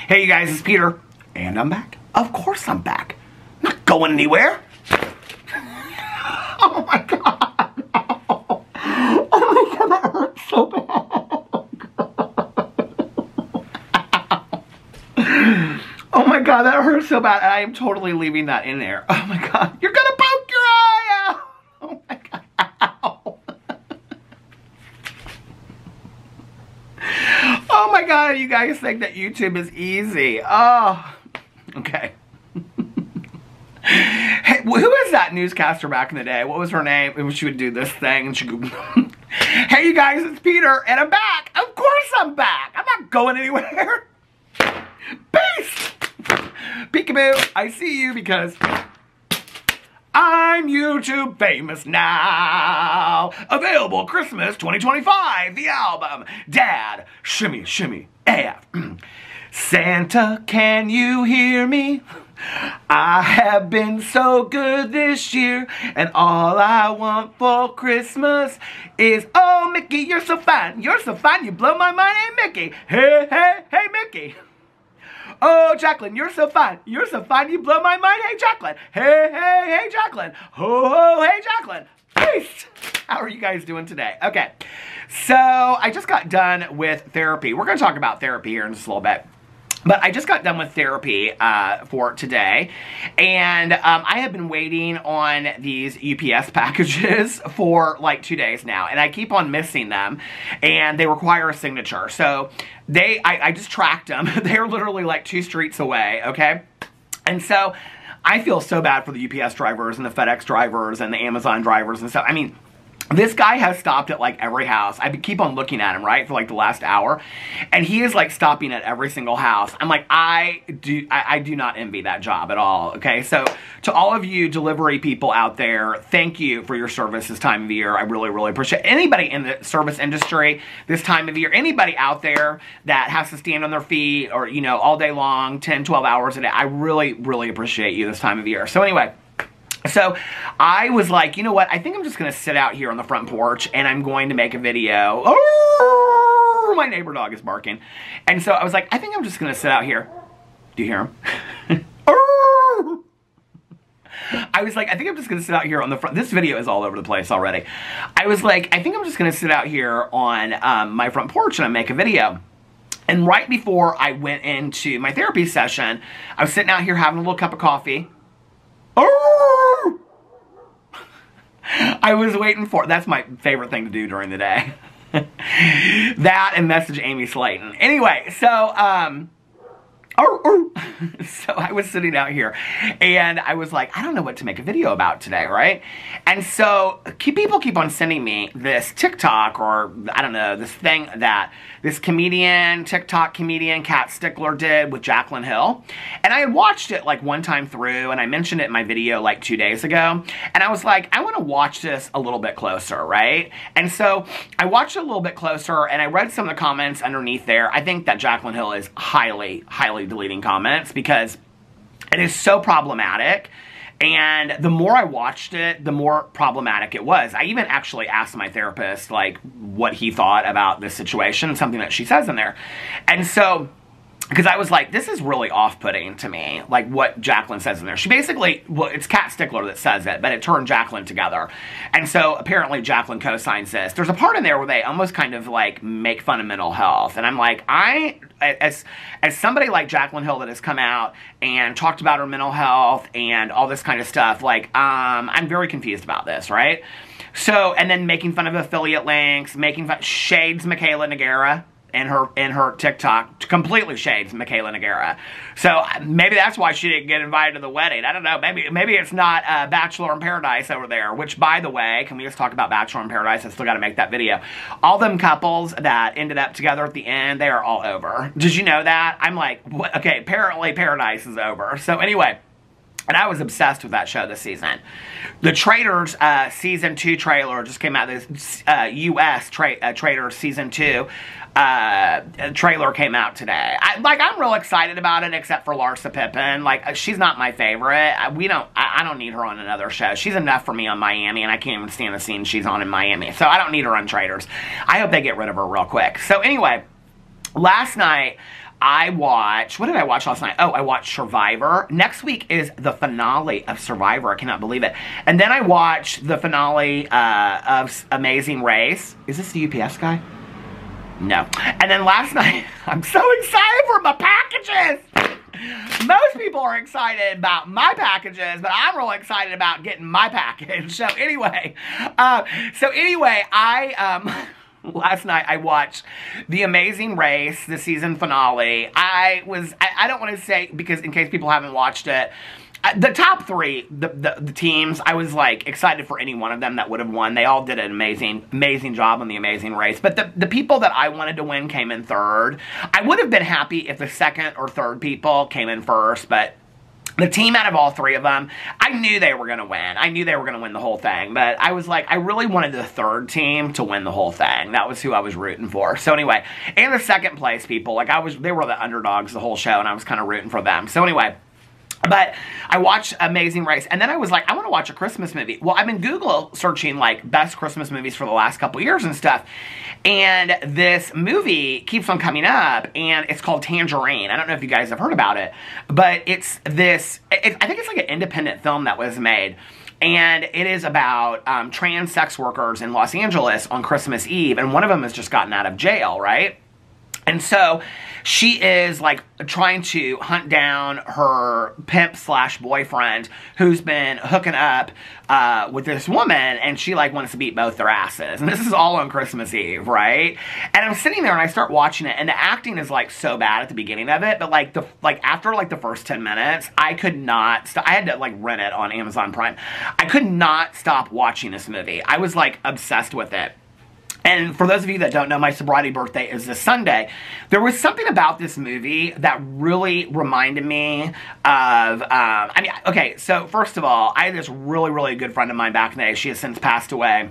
Hey you guys, it's Peter, and I'm back. Of course I'm back. I'm not going anywhere. Oh my god. Oh my god, that hurts so bad. Oh my god, that hurts so bad. I am totally leaving that in there. Oh my god, you're gonna poke your eye out. Oh my god. Ow. Oh my god, you guys think that YouTube is easy. Oh, okay. Hey, who is that newscaster back in the day? What was her name? She would do this thing and she'd go, hey you guys, it's Peter and I'm back. Of course I'm back. I'm not going anywhere. Peace. Peekaboo, I see you because I'm YouTube famous now. Available Christmas 2025, the album. Dad, shimmy, shimmy, AF. Santa, can you hear me? I have been so good this year, and all I want for Christmas is, oh, Mickey, you're so fine. You're so fine, you blow my mind, hey, Mickey. Hey, hey, hey, Mickey. Oh, Jaclyn, you're so fine. You're so fine, you blow my mind, hey, Jaclyn. Hey, hey, hey, Jaclyn. Ho, ho, hey, Jaclyn. Peace. How are you guys doing today? Okay, so I just got done with therapy. We're going to talk about therapy here in just a little bit. But I just got done with therapy for today, and I have been waiting on these UPS packages for like 2 days now, and I keep on missing them, and they require a signature. So I just tracked them. They're literally like 2 streets away, okay? And so I feel so bad for the UPS drivers and the FedEx drivers and the Amazon drivers and stuff. I mean, this guy has stopped at like every house. I keep on looking at him, right, for like the last hour. And he is like stopping at every single house. I'm like, I do not envy that job at all, okay? So to all of you delivery people out there, thank you for your service this time of the year. I really, really appreciate it. Anybody in the service industry this time of the year, anybody out there that has to stand on their feet or, you know, all day long, 10, 12 hours a day, I really, really appreciate you this time of the year. So anyway, so I was like, you know what, I think I'm just going to sit out here on the front porch and I'm going to make a video. Oh, my neighbor dog is barking. And so I was like, I think I'm just going to sit out here. Do you hear him? Oh. I was like, I think I'm just going to sit out here on the front. This video is all over the place already. I was like, I think I'm just going to sit out here on my front porch and I make a video. And right before I went into my therapy session, I was sitting out here having a little cup of coffee. Oh! I was waiting for, that's my favorite thing to do during the day. That and message Amy Slayton. Anyway, so, so I was sitting out here and I was like, I don't know what to make a video about today, right? And so people keep on sending me this TikTok or I don't know, this thing that this TikTok comedian, Kat Stickler did with Jaclyn Hill. And I had watched it like one time through and I mentioned it in my video like 2 days ago. And I was like, I want to watch this a little bit closer, right? And so I watched it a little bit closer and I read some of the comments underneath there. I think that Jaclyn Hill is highly, highly deleting comments because it is so problematic. And the more I watched it, the more problematic it was. I even actually asked my therapist, like, what he thought about this situation, something that she says in there. And so, because I was like, this is really off-putting to me, like what Jaclyn says in there. She basically, well, it's Kat Stickler that says it, but it turned Jaclyn together. And so apparently Jaclyn co-signs this. There's a part in there where they almost kind of like make fun of mental health. And I'm like, as somebody like Jaclyn Hill that has come out and talked about her mental health and all this kind of stuff, like, I'm very confused about this, right? So, and then making fun of affiliate links, making fun, shades Mikayla Nogueira. In her TikTok, completely shades Mikayla Nogueira. So maybe that's why she didn't get invited to the wedding. I don't know. Maybe it's not Bachelor in Paradise over there. Which, by the way, can we just talk about Bachelor in Paradise? I still got to make that video. All them couples that ended up together at the end, they are all over. Did you know that? I'm like, what? Okay, apparently Paradise is over. So anyway. And I was obsessed with that show this season. The Traitors Season 2 trailer just came out. This U.S. Traitors Season 2 trailer came out today. I'm real excited about it, except for Larsa Pippen. Like, she's not my favorite. I don't need her on another show. She's enough for me on Miami, and I can't even stand the scene she's on in Miami. So I don't need her on Traitors. I hope they get rid of her real quick. So anyway, last night, what did I watch last night? Oh, I watched Survivor. Next week is the finale of Survivor. I cannot believe it. And then I watched the finale of Amazing Race. Is this the UPS guy? No. And then last night, I'm so excited for my packages. Most people are excited about my packages, but I'm really excited about getting my package. So anyway, last night I watched The Amazing Race, the season finale. I don't want to say, because in case people haven't watched it, the top three, the teams, I was like excited for any one of them that would have won. They all did an amazing job on The Amazing Race. But the people that I wanted to win came in third. I would have been happy if the second or third people came in first, but the team out of all three of them, I knew they were going to win. I knew they were going to win the whole thing. But I was like, I really wanted the third team to win the whole thing. That was who I was rooting for. So anyway, and the second place people, like they were the underdogs the whole show, and I was kind of rooting for them. So anyway, but I watched Amazing Race, and then I was like, I want to watch a Christmas movie. Well, I've been Google searching, like, best Christmas movies for the last couple years and stuff, and this movie keeps on coming up, and it's called Tangerine. I don't know if you guys have heard about it, but it's this, I think it's like an independent film that was made, and it is about trans sex workers in Los Angeles on Christmas Eve, and one of them has just gotten out of jail, right? And so she is like trying to hunt down her pimp slash boyfriend who's been hooking up with this woman, and she like wants to beat both their asses. And this is all on Christmas Eve, right? And I'm sitting there and I start watching it, and the acting is like so bad at the beginning of it, but like after like the first 10 minutes, I could not stop. I had to like rent it on Amazon Prime. I could not stop watching this movie. I was like obsessed with it. And for those of you that don't know, my sobriety birthday is this Sunday. There was something about this movie that really reminded me of, okay, so first of all, I had this really good friend of mine back in the day. She has since passed away.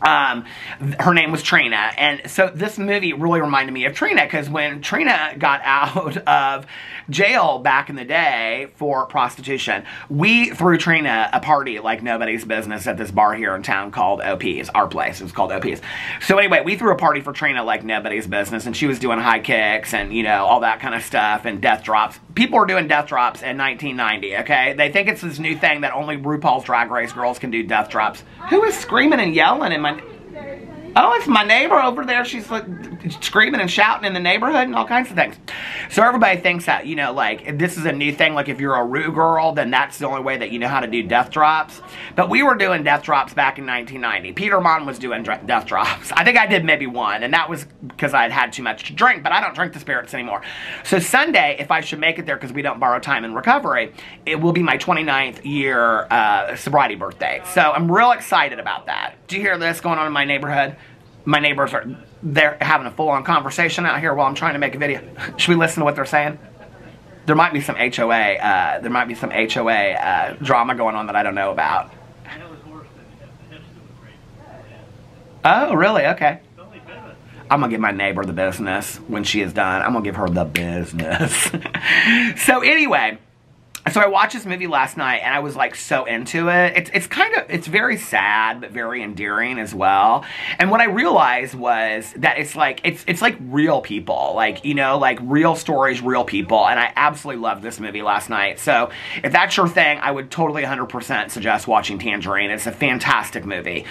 Her name was Trina, and so this movie really reminded me of Trina, because when Trina got out of jail back in the day for prostitution, we threw Trina a party like nobody's business at this bar here in town called OP's, our place, it was called OP's. So anyway, we threw a party for Trina like nobody's business, and she was doing high kicks and, you know, all that kind of stuff, and death drops. People were doing death drops in 1990, okay? They think it's this new thing that only RuPaul's Drag Race girls can do death drops. Who is screaming and yelling in my... Oh, it's my neighbor over there. She's like screaming and shouting in the neighborhood and all kinds of things. So everybody thinks that, you know, like, this is a new thing. Like, if you're a Ru girl, then that's the only way that you know how to do death drops. But we were doing death drops back in 1990. Peter Monn was doing death drops. I think I did maybe one, and that was because I had had too much to drink, but I don't drink the spirits anymore. So Sunday, if I should make it there, because we don't borrow time in recovery, it will be my 29th year sobriety birthday. So I'm real excited about that. Do you hear this going on in my neighborhood? My neighbors they're having a full-on conversation out here while I'm trying to make a video. Should we listen to what they're saying? There might be some HOA, drama going on that I don't know about. Oh, really? Okay. I'm gonna give my neighbor the business when she is done. I'm gonna give her the business. So anyway, so I watched this movie last night, and I was like so into it. It's very sad, but very endearing as well. And what I realized was that it's like real people, like, you know, like real stories, real people. And I absolutely loved this movie last night. So if that's your thing, I would totally 100% suggest watching Tangerine. It's a fantastic movie.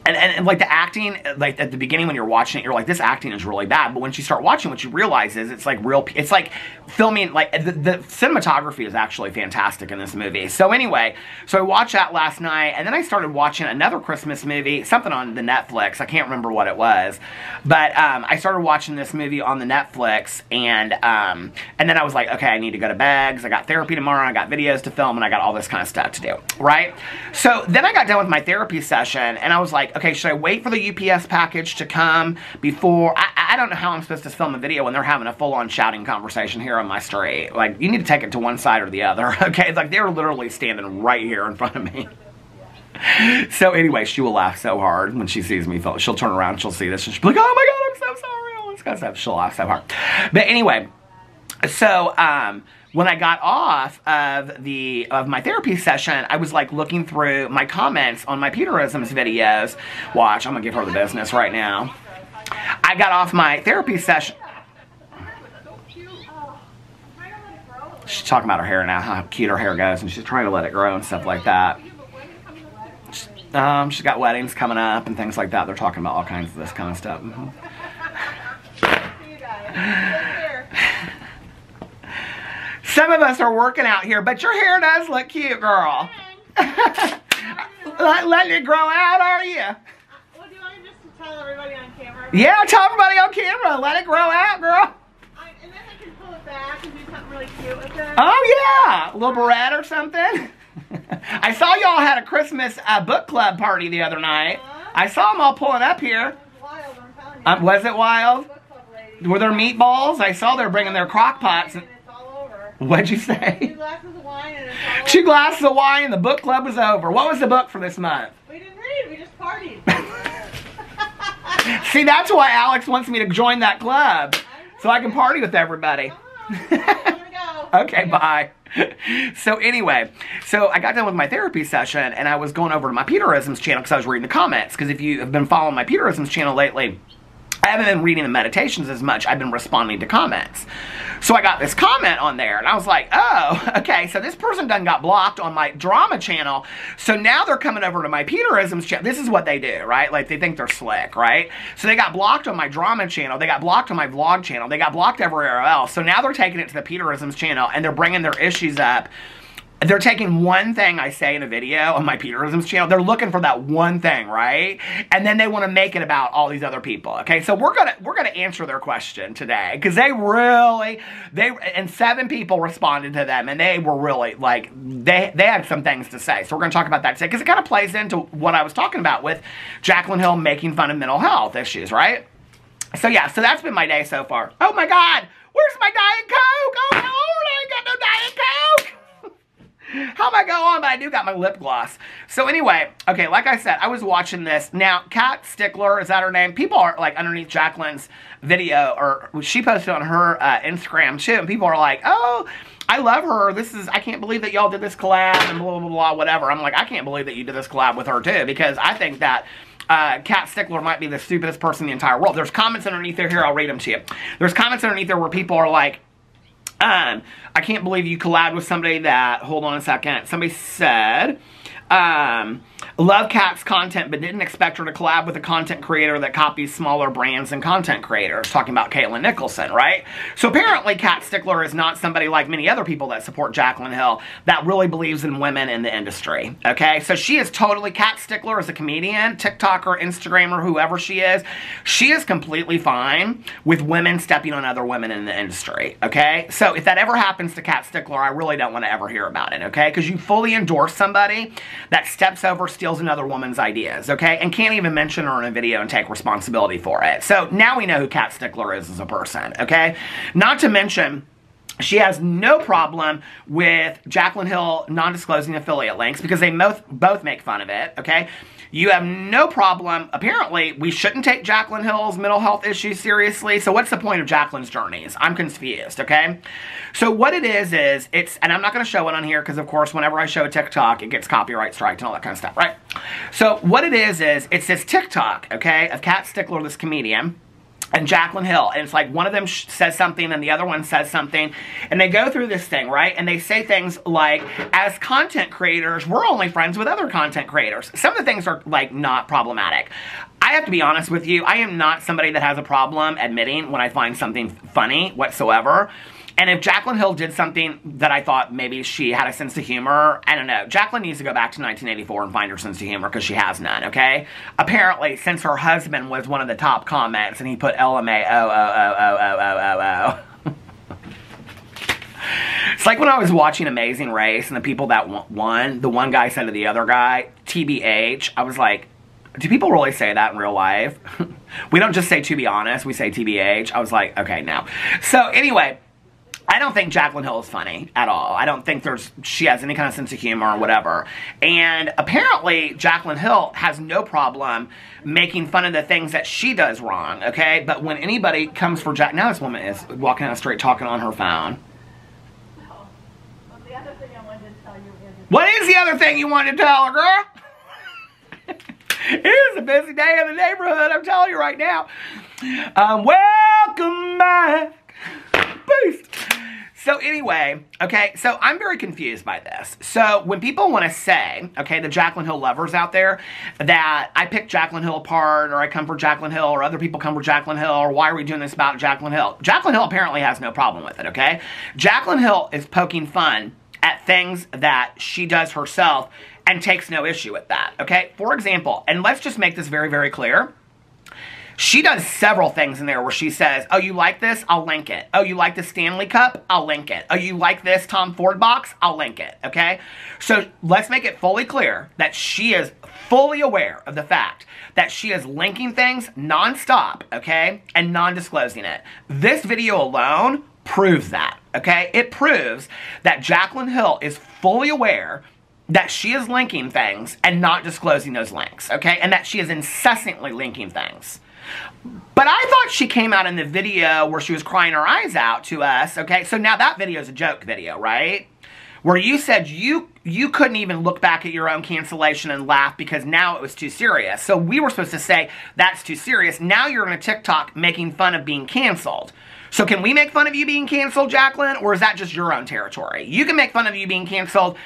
And like the acting, like at the beginning when you're watching it, you're like, this acting is really bad. But once you start watching, what you realize is it's like real, it's like filming, like the cinematography is actually fantastic in this movie. So anyway, so I watched that last night, and then I started watching another Christmas movie, something on the Netflix. I can't remember what it was. But I started watching this movie on the Netflix, and then I was like, okay, I need to go to bed, because I got therapy tomorrow, I got videos to film, and I got all this kind of stuff to do, right? So then I got done with my therapy session, and I was like, okay, should I wait for the UPS package to come before... I don't know how I'm supposed to film a video when they're having a full-on shouting conversation here on my street. Like, you need to take it to one side or the other, okay? Like, they're literally standing right here in front of me. So anyway, she will laugh so hard when she sees me. She'll turn around, she'll see this, and she'll be like, oh my God, I'm so sorry, all this kind of stuff. She'll laugh so hard. But anyway, so, when I got off of my therapy session, I was like looking through my comments on my Peterisms videos. Watch, I'm gonna give her the business right now. I got off my therapy session. She's talking about her hair now, how cute her hair goes, and she's trying to let it grow and stuff like that. She's got weddings coming up and things like that. They're talking about all kinds of this kind of stuff. Some of us are working out here, but your hair does look cute, girl. Letting it grow out, are you? Well, do you want me just to tell everybody on camera? Yeah, tell everybody on camera. Let it grow out, girl. And then I can pull it back and do something really cute with it. Oh, yeah. A little barrette or something. I saw y'all had a Christmas book club party the other night. I saw them all pulling up here. It was wild, I'm telling you. Was it wild? Book club lady. Were there meatballs? I saw they were bringing their crock pots. And it's all over. What'd you say? 2 glasses of wine and it's all over. 2 glasses of wine and the book club was over. What was the book for this month? We didn't read, we just partied. See, that's why Alex wants me to join that club. So I can party with everybody. Okay, bye. So anyway, so I got done with my therapy session and I was going over to my Peterisms channel because I was reading the comments. Because if you have been following my Peterisms channel lately, I haven't been reading the meditations as much. I've been responding to comments. So I got this comment on there and I was like, oh, okay, so this person done got blocked on my drama channel. So now they're coming over to my Peterisms channel. This is what they do, right? Like they think they're slick, right? So they got blocked on my drama channel. They got blocked on my vlog channel. They got blocked everywhere else. So now they're taking it to the Peterisms channel and they're bringing their issues up. They're taking one thing I say in a video on my Peterisms channel. They're looking for that one thing, right? And then they want to make it about all these other people. Okay, so we're gonna answer their question today because and 7 people responded to them and they were really like they had some things to say. So we're gonna talk about that today because it kind of plays into what I was talking about with Jaclyn Hill making fun of mental health issues, right? So yeah, so that's been my day so far. Oh my God, where's my Diet Coke? Oh no, I ain't got no Diet Coke. How am I going on? But I do got my lip gloss. So anyway, okay, like I said, I was watching this. Now, Kat Stickler, is that her name? People are like underneath Jaclyn's video, or she posted on her Instagram too, and people are like, oh, I love her. I can't believe that y'all did this collab and blah, blah, blah, whatever. I'm like, I can't believe that you did this collab with her too, because I think that Kat Stickler might be the stupidest person in the entire world. There's comments underneath there. Here, I'll read them to you. There's comments underneath there where people are like, I can't believe you collabed with somebody that, hold on a second, somebody said, love Kat's content, but didn't expect her to collab with a content creator that copies smaller brands and content creators. Talking about Caitlin Nicholson, right? So apparently Kat Stickler is not somebody like many other people that support Jaclyn Hill that really believes in women in the industry, okay? So she is totally, Kat Stickler is a comedian, TikToker, Instagrammer, whoever she is completely fine with women stepping on other women in the industry, okay? So if that ever happens to Kat Stickler, I really don't want to ever hear about it, okay? Because you fully endorse somebody that steps over, steals another woman's ideas, okay? And can't even mention her in a video and take responsibility for it. So now we know who Kat Stickler is as a person, okay? Not to mention, she has no problem with Jaclyn Hill non-disclosing affiliate links because they both make fun of it, okay? You have no problem. Apparently, we shouldn't take Jaclyn Hill's mental health issues seriously. So what's the point of Jaclyn's journeys? I'm confused, okay? So what it is it's, and I'm not going to show it on here because, of course, whenever I show a TikTok, it gets copyright striked and all that kind of stuff, right? So what it is it's this TikTok, okay, of Kat Stickler, this comedian, and Jaclyn Hill, and it's like one of them says something and the other one says something, and they go through this thing, right? And they say things like, as content creators, we're only friends with other content creators. Some of the things are like not problematic. I have to be honest with you, I am not somebody that has a problem admitting when I find something funny whatsoever. And if Jaclyn Hill did something that I thought maybe she had a sense of humor, I don't know. Jaclyn needs to go back to 1984 and find her sense of humor because she has none, okay? Apparently, since her husband was one of the top comments and he put LMAO. It's like when I was watching Amazing Race and the people that won, the one guy said to the other guy, TBH. I was like, do people really say that in real life? We don't just say to be honest, we say TBH. I was like, okay, no. So anyway, I don't think Jaclyn Hill is funny at all. I don't think she has any kind of sense of humor or whatever. And apparently, Jaclyn Hill has no problem making fun of the things that she does wrong, okay? But when anybody comes for now this woman is walking down the street talking on her phone. The other thing I wanted to tell you what is the other thing you wanted to tell her, girl? It is a busy day in the neighborhood, I'm telling you right now. Welcome back. face. So anyway, okay, so I'm very confused by this. So when people want to say, okay, the Jaclyn Hill lovers out there, that I picked Jaclyn Hill apart, or I come for Jaclyn Hill, or other people come for Jaclyn Hill, or why are we doing this about Jaclyn Hill? Jaclyn Hill apparently has no problem with it, okay? Jaclyn Hill is poking fun at things that she does herself and takes no issue with that, okay? For example, and let's just make this very, very clear. She does several things in there where she says, oh, you like this? I'll link it. Oh, you like the Stanley Cup? I'll link it. Oh, you like this Tom Ford box? I'll link it, okay? So let's make it fully clear that she is fully aware of the fact that she is linking things nonstop, okay? And non-disclosing it. This video alone proves that, okay? It proves that Jaclyn Hill is fully aware that she is linking things and not disclosing those links, okay? And that she is incessantly linking things. But I thought she came out in the video where she was crying her eyes out to us, okay? So now that video is a joke video, right? Where you said you couldn't even look back at your own cancellation and laugh because now it was too serious. So we were supposed to say, that's too serious. Now you're on a TikTok making fun of being canceled. So can we make fun of you being canceled, Jaclyn? Or is that just your own territory? You can make fun of you being canceled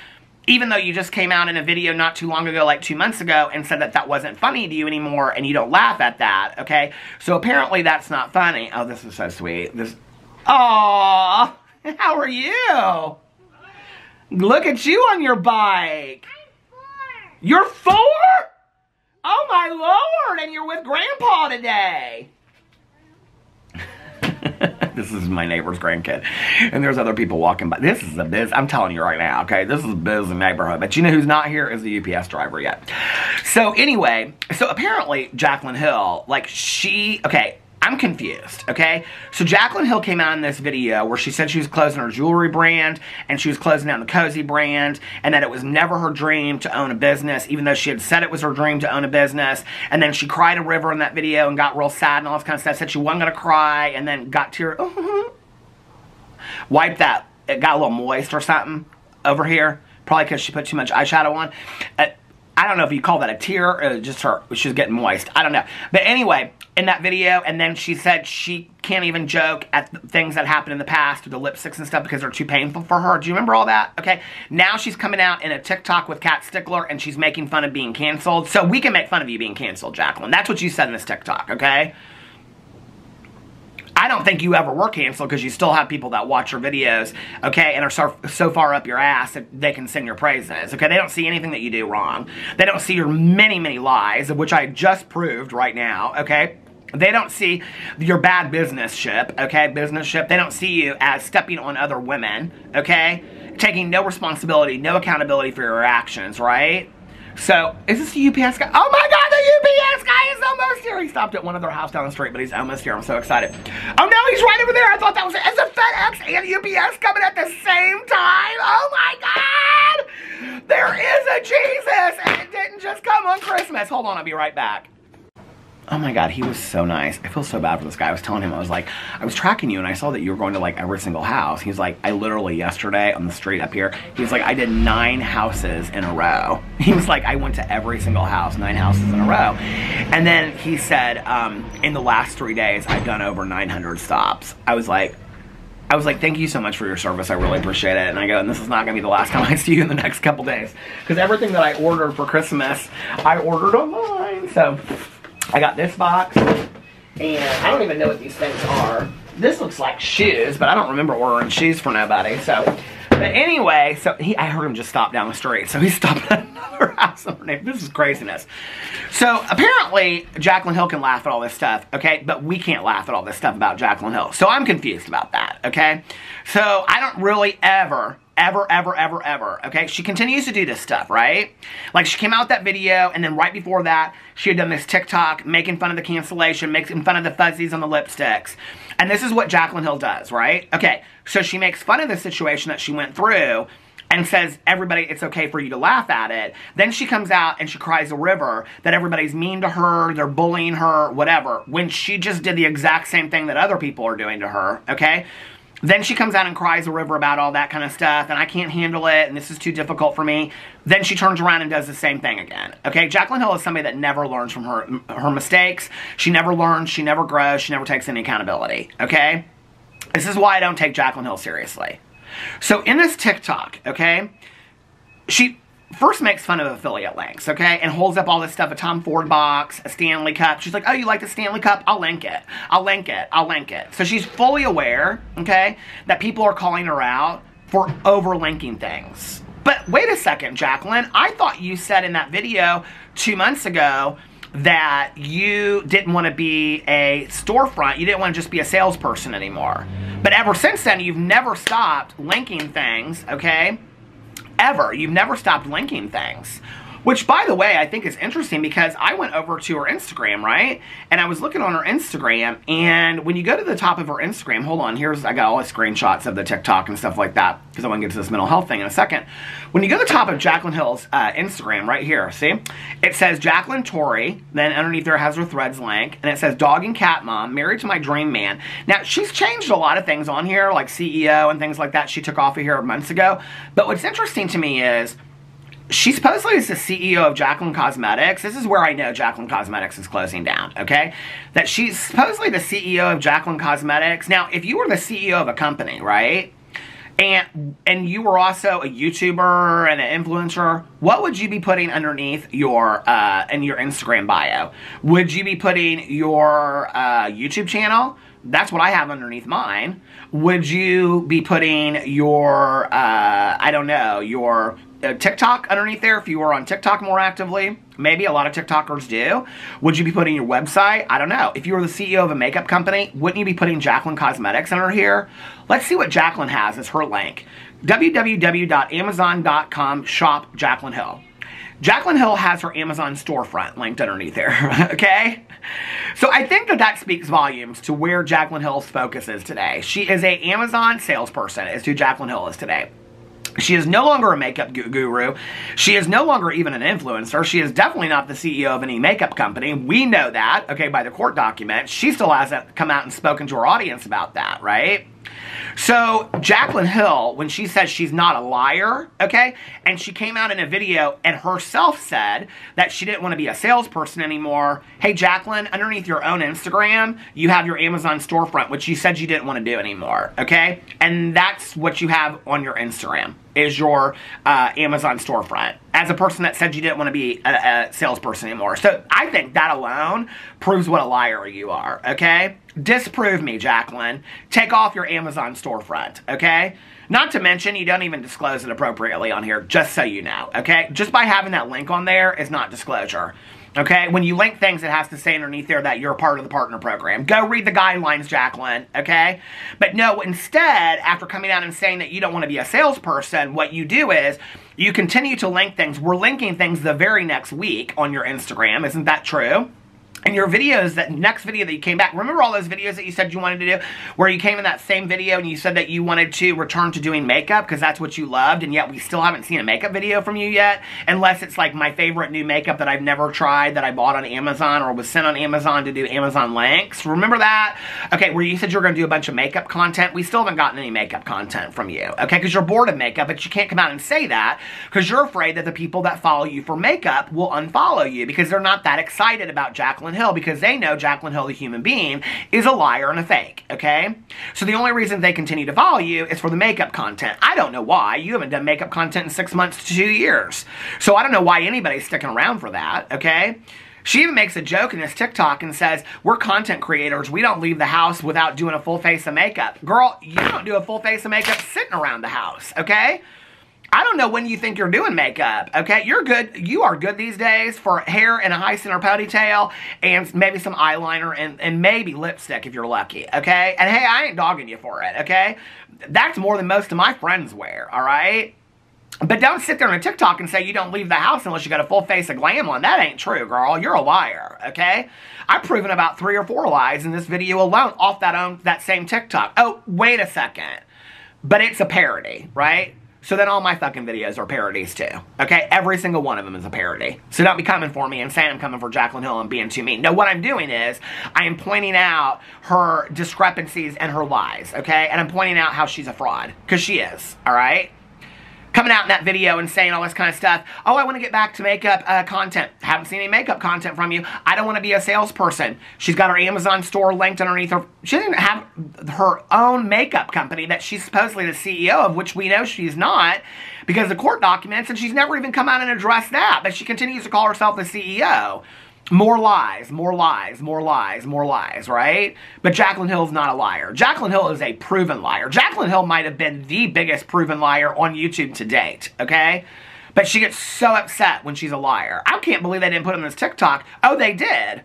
even though you just came out in a video not too long ago, like 2 months ago, and said that that wasn't funny to you anymore, and you don't laugh at that, okay? So apparently that's not funny. Oh, this is so sweet. Aww, how are you? Look at you on your bike. I'm 4. You're 4? Oh my Lord, and you're with Grandpa today. This is my neighbor's grandkid. And there's other people walking by. This is a biz. I'm telling you right now, okay? This is a busy neighborhood. But you know who's not here is the UPS driver yet. So anyway, so apparently Jaclyn Hill, like okay, I'm confused, okay? So Jaclyn Hill came out in this video where she said she was closing her jewelry brand and she was closing down the Cozy brand and that it was never her dream to own a business, even though she had said it was her dream to own a business. And then she cried a river in that video and got real sad and all this kind of stuff. Said she wasn't going to cry and then got wiped that. It got a little moist or something over here. Probably because she put too much eyeshadow on. I don't know if you call that a tear or just her. She was getting moist. I don't know. But anyway, in that video, and then she said she can't even joke at things that happened in the past with the lipsticks and stuff because they're too painful for her. Do you remember all that? Okay. Now she's coming out in a TikTok with Kat Stickler and she's making fun of being canceled. So we can make fun of you being canceled, Jaclyn. That's what you said in this TikTok, okay? I don't think you ever were canceled because you still have people that watch your videos, okay, and are so far up your ass that they can sing your praises, okay? They don't see anything that you do wrong. They don't see your many, many lies, of which I just proved right now, okay? They don't see your bad businessship, okay, businessship. They don't see you as stepping on other women, okay? Taking no responsibility, no accountability for your actions, right? So, is this the UPS guy? Oh my God, the UPS guy is almost here. He stopped at one other house down the street, but he's almost here. I'm so excited. Oh no, he's right over there. I thought that was it. Is the FedEx and UPS coming at the same time? Oh my God! There is a Jesus, and it didn't just come on Christmas. Hold on, I'll be right back. Oh my God, he was so nice. I feel so bad for this guy. I was telling him, I was like, I was tracking you and I saw that you were going to like every single house. He's like, I literally yesterday on the street up here, he was like, I did 9 houses in a row. He was like, I went to every single house, 9 houses in a row. And then he said, in the last 3 days, I've done over 900 stops. I was like, thank you so much for your service. I really appreciate it. And I go, and this is not going to be the last time I see you in the next couple days. Because everything that I ordered for Christmas, I ordered online. So I got this box, and I don't even know what these things are. This looks like shoes, but I don't remember ordering shoes for nobody, so. But anyway, so I heard him just stop down the street, so he stopped at another house underneath. This is craziness. So apparently, Jaclyn Hill can laugh at all this stuff, okay? But we can't laugh at all this stuff about Jaclyn Hill. So I'm confused about that, okay? So I don't really ever, okay? She continues to do this stuff, right? Like, she came out with that video, and then right before that, she had done this TikTok making fun of the cancellation, making fun of the fuzzies on the lipsticks. And this is what Jaclyn Hill does, right? Okay, so she makes fun of the situation that she went through and says, everybody, it's okay for you to laugh at it. Then she comes out and she cries a river that everybody's mean to her, they're bullying her, whatever, when she just did the exact same thing that other people are doing to her, okay? Then she comes out and cries a river about all that kind of stuff, and I can't handle it, and this is too difficult for me. Then she turns around and does the same thing again. Okay, Jaclyn Hill is somebody that never learns from her mistakes. She never learns, she never grows, she never takes any accountability. Okay? This is why I don't take Jaclyn Hill seriously. So in this TikTok, okay, she first makes fun of affiliate links, okay, and holds up all this stuff, a Tom Ford box, a Stanley Cup. She's like, oh, you like the Stanley Cup? I'll link it. I'll link it. I'll link it. So she's fully aware, okay, that people are calling her out for overlinking things. But wait a second, Jaclyn. I thought you said in that video 2 months ago that you didn't want to be a storefront. You didn't want to just be a salesperson anymore. But ever since then, you've never stopped linking things, okay? Ever. You've never stopped linking things. Which, by the way, I think is interesting because I went over to her Instagram, right? And I was looking on her Instagram, and when you go to the top of her Instagram, hold on, I got all the screenshots of the TikTok and stuff like that, because I want to get to this mental health thing in a second. When you go to the top of Jaclyn Hill's Instagram, right here, see? It says Jaclyn Torrey, then underneath there has her Threads link, and it says dog and cat mom, married to my dream man. Now, she's changed a lot of things on here, like CEO and things like that she took off of here months ago. But what's interesting to me is, she supposedly is the CEO of Jaclyn Cosmetics. This is where I know Jaclyn Cosmetics is closing down, okay? That she's supposedly the CEO of Jaclyn Cosmetics. Now, if you were the CEO of a company, right? And you were also a YouTuber and an influencer, what would you be putting underneath your in your Instagram bio? Would you be putting your YouTube channel? That's what I have underneath mine. Would you be putting your, I don't know, your TikTok underneath there if you were on TikTok more actively? Maybe a lot of TikTokers do. Would you be putting your website? I don't know. If you were the CEO of a makeup company, wouldn't you be putting Jaclyn Cosmetics under here? Let's see what Jaclyn has as her link. www.amazon.com shop Jaclyn Hill. Jaclyn Hill has her Amazon storefront linked underneath there, okay? So I think that speaks volumes to where Jaclyn Hill's focus is today. She is an Amazon salesperson, is who Jaclyn Hill is today. She is no longer a makeup guru. She is no longer even an influencer. She is definitely not the CEO of any makeup company. We know that, okay, by the court documents. She still hasn't come out and spoken to her audience about that, right? So, Jaclyn Hill, when she says she's not a liar, okay, and she came out in a video and herself said that she didn't want to be a salesperson anymore. Hey, Jaclyn, underneath your own Instagram, you have your Amazon storefront, which you said you didn't want to do anymore, okay? And that's what you have on your Instagram, is your Amazon storefront, as a person that said you didn't want to be a salesperson anymore. So, I think that alone proves what a liar you are, okay? Disprove me, Jaclyn. Take off your Amazon storefront, okay? Not to mention, you don't even disclose it appropriately on here, just so you know, okay? Just by having that link on there is not disclosure, okay? When you link things, it has to say underneath there that you're a part of the partner program. Go read the guidelines, Jaclyn, okay? But no, instead, after coming out and saying that you don't want to be a salesperson, what you do is you continue to link things. We're linking things the very next week on your Instagram. Isn't that true? And your videos, that next video that you came back, remember all those videos that you said you wanted to do, where you came in that same video and you said that you wanted to return to doing makeup because that's what you loved, and yet we still haven't seen a makeup video from you yet, unless it's like my favorite new makeup that I've never tried that I bought on Amazon or was sent on Amazon to do Amazon links. Remember that? Okay, where you said you were going to do a bunch of makeup content. We still haven't gotten any makeup content from you, okay, because you're bored of makeup, but you can't come out and say that because you're afraid that the people that follow you for makeup will unfollow you because they're not that excited about Jaclyn Hill, because they know Jaclyn Hill, the human being, is a liar and a fake, okay? So the only reason they continue to follow you is for the makeup content. I don't know why. You haven't done makeup content in 6 months to 2 years. So I don't know why anybody's sticking around for that, okay? She even makes a joke in this TikTok and says, we're content creators. We don't leave the house without doing a full face of makeup. Girl, you don't do a full face of makeup sitting around the house, okay? I don't know when you think you're doing makeup, okay? You're good. You are good these days for hair and a high center ponytail and maybe some eyeliner and maybe lipstick if you're lucky, okay? And hey, I ain't dogging you for it, okay? That's more than most of my friends wear, all right? But don't sit there on a TikTok and say you don't leave the house unless you got a full face of glam on. That ain't true, girl. You're a liar, okay? I've proven about 3 or 4 lies in this video alone off that same TikTok. Oh, wait a second. But it's a parody, right? So then all my fucking videos are parodies too, okay? Every single one of them is a parody. So don't be coming for me and saying I'm coming for Jaclyn Hill and being too mean. No, what I'm doing is I am pointing out her discrepancies and her lies, okay? And I'm pointing out how she's a fraud, because she is, all right? coming out in that video and saying all this kind of stuff. Oh, I want to get back to makeup content. Haven't seen any makeup content from you. I don't want to be a salesperson. She's got her Amazon store linked underneath her. She doesn't have her own makeup company that she's supposedly the CEO of, which we know she's not because of the court documents, and she's never even come out and addressed that. But she continues to call herself the CEO. More lies, more lies, more lies, more lies, right? But Jaclyn Hill's not a liar. Jaclyn Hill is a proven liar. Jaclyn Hill might have been the biggest proven liar on YouTube to date, okay? But she gets so upset when she's a liar. I can't believe they didn't put on this TikTok. Oh, they did.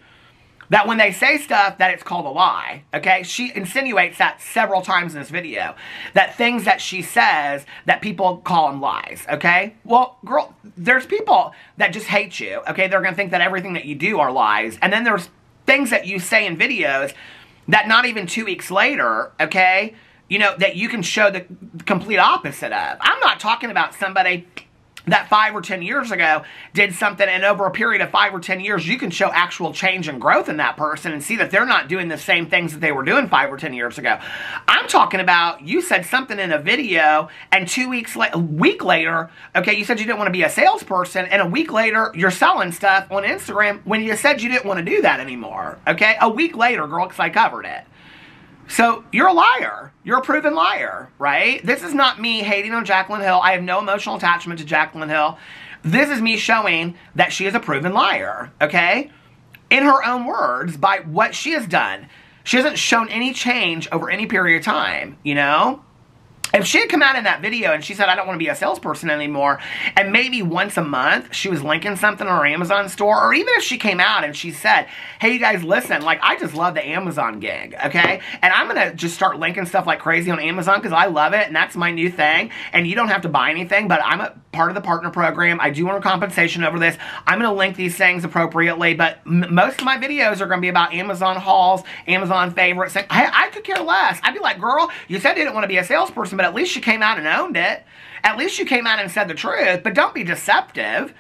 That when they say stuff, that it's called a lie, okay? She insinuates that several times in this video. That things that she says, that people call them lies, okay? Well, girl, there's people that just hate you, okay? They're going to think that everything that you do are lies. And then there's things that you say in videos that not even 2 weeks later, okay, you know, that you can show the complete opposite of. I'm not talking about somebody that 5 or 10 years ago did something, and over a period of 5 or 10 years, you can show actual change and growth in that person and see that they're not doing the same things that they were doing 5 or 10 years ago. I'm talking about you said something in a video, and a week later, okay, you said you didn't want to be a salesperson, and a week later, you're selling stuff on Instagram when you said you didn't want to do that anymore, okay? A week later, girl, because I covered it. So, you're a liar. You're a proven liar, right? This is not me hating on Jaclyn Hill. I have no emotional attachment to Jaclyn Hill. This is me showing that she is a proven liar, okay? In her own words, by what she has done. She hasn't shown any change over any period of time, you know? If she had come out in that video and she said, I don't want to be a salesperson anymore, and maybe once a month she was linking something on her Amazon store, or even if she came out and she said, hey, you guys, listen, like, I just love the Amazon gig, okay? And I'm going to just start linking stuff like crazy on Amazon because I love it, and that's my new thing, and you don't have to buy anything, but I'm a part of the partner program. I do earn compensation over this. I'm going to link these things appropriately, but most of my videos are going to be about Amazon hauls, Amazon favorites. I could care less. I'd be like, girl, you said you didn't want to be a salesperson, but at least you came out and owned it. At least you came out and said the truth, but don't be deceptive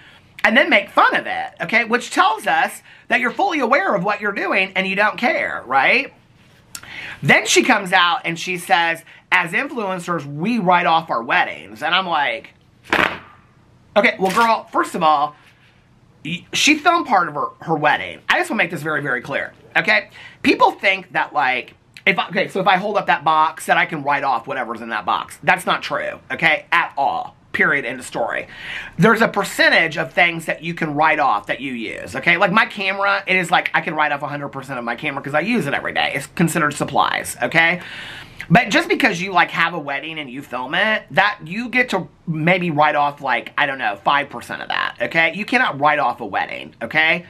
and then make fun of it, okay? Which tells us that you're fully aware of what you're doing and you don't care, right? Then she comes out and she says, as influencers, we write off our weddings. And I'm like, okay, well, girl, first of all, she filmed part of her wedding. I just want to make this very, very clear, okay? People think that, like, if I hold up that box, that I can write off whatever's in that box. That's not true, okay? At all. Period. End of story. There's a percentage of things that you can write off that you use, okay? Like my camera, it is like I can write off 100% of my camera because I use it every day. It's considered supplies, okay? But just because you, like, have a wedding and you film it, that you get to maybe write off, like, I don't know, 5% of that, okay? You cannot write off a wedding, okay?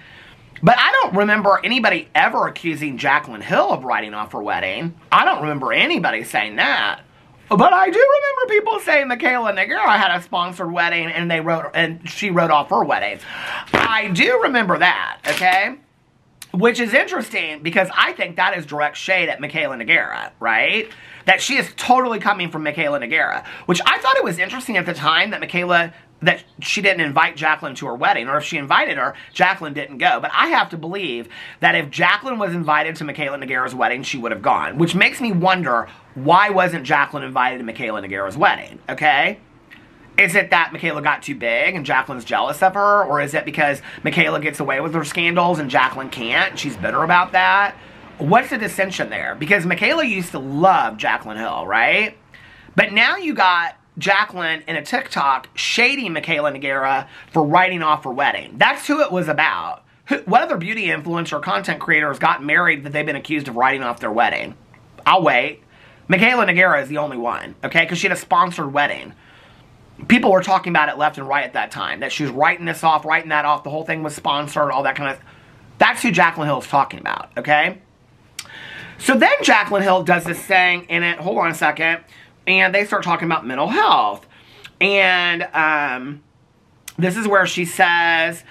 But I don't remember anybody ever accusing Jaclyn Hill of writing off her wedding. I don't remember anybody saying that. But I do remember people saying Mikayla Nogueira had a sponsored wedding and she wrote off her wedding. I do remember that, okay? Which is interesting because I think that is direct shade at Mikayla Nogueira, right? That she is totally coming from Mikayla Nogueira. Which I thought it was interesting at the time that she didn't invite Jaclyn to her wedding, or if she invited her, Jaclyn didn't go. But I have to believe that if Jaclyn was invited to Mikayla Nogueira's wedding, she would have gone. Which makes me wonder, why wasn't Jaclyn invited to Mikayla Nogueira's wedding, okay? Is it that Mikayla got too big and Jaclyn's jealous of her? Or is it because Mikayla gets away with her scandals and Jaclyn can't and she's bitter about that? What's the dissension there? Because Mikayla used to love Jaclyn Hill, right? But now you got Jaclyn in a TikTok shady Mikayla Nogueira for writing off her wedding. That's who it was about. What other beauty influencer or content creator has gotten married that they've been accused of writing off their wedding? I'll wait. Mikayla Nogueira is the only one, okay? Because she had a sponsored wedding. People were talking about it left and right at that time. That she was writing this off, writing that off. The whole thing was sponsored, all that kind of... That's who Jaclyn Hill is talking about, okay? So then Jaclyn Hill does this thing in it. Hold on a second. And they start talking about mental health. And this is where she says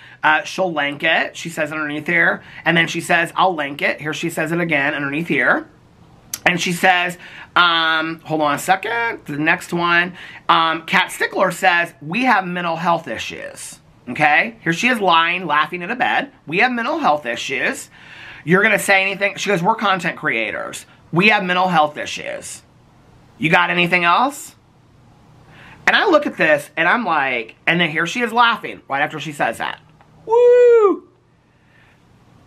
she'll link it. She says it underneath here. And then she says, I'll link it. Here she says it again underneath here. And she says, hold on a second. The next one. Kat Stickler says, we have mental health issues. Okay? Here she is lying, laughing in a bed. We have mental health issues. You're going to say anything? She goes, we're content creators. We have mental health issues. You got anything else? And I look at this, and I'm like, and then here she is laughing right after she says that. Woo!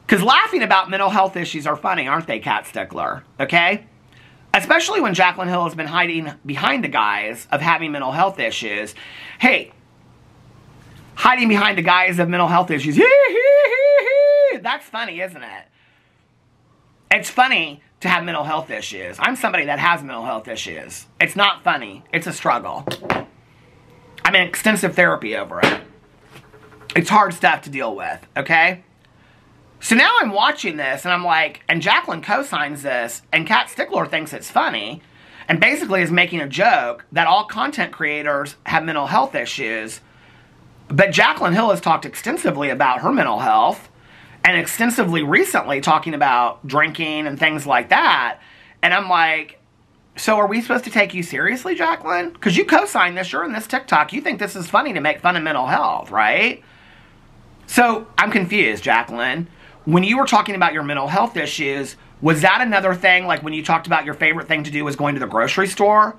Because laughing about mental health issues are funny, aren't they, Cat Stickler? Okay? Especially when Jaclyn Hill has been hiding behind the guise of having mental health issues. Hey, hiding behind the guise of mental health issues. That's funny, isn't it? It's funny to have mental health issues. I'm somebody that has mental health issues. It's not funny. It's a struggle. I'm in extensive therapy over it. It's hard stuff to deal with, okay? So now I'm watching this, and I'm like, and Jaclyn co-signs this, and Cat Stickler thinks it's funny, and basically is making a joke that all content creators have mental health issues. But Jaclyn Hill has talked extensively about her mental health, and extensively recently talking about drinking and things like that. And I'm like, so are we supposed to take you seriously, Jaclyn? Because you co-signed this, you're in this TikTok, you think this is funny to make fun of mental health, right? So I'm confused, Jaclyn. When you were talking about your mental health issues, was that another thing, like when you talked about your favorite thing to do was going to the grocery store,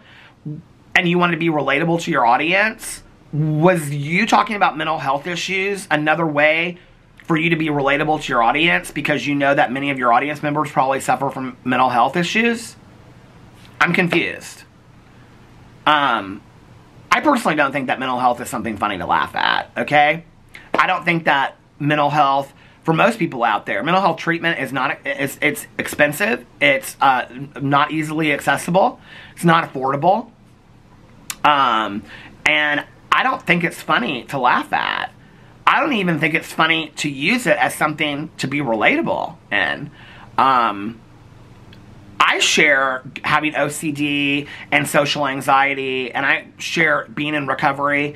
and you wanted to be relatable to your audience? Was you talking about mental health issues another way for you to be relatable to your audience because you know that many of your audience members probably suffer from mental health issues? I'm confused. I personally don't think that mental health is something funny to laugh at, okay? I don't think that mental health, for most people out there, mental health treatment is not, it's expensive, it's not easily accessible, it's not affordable, and I don't think it's funny to laugh at. I don't even think it's funny to use it as something to be relatable in. I share having OCD and social anxiety, and I share being in recovery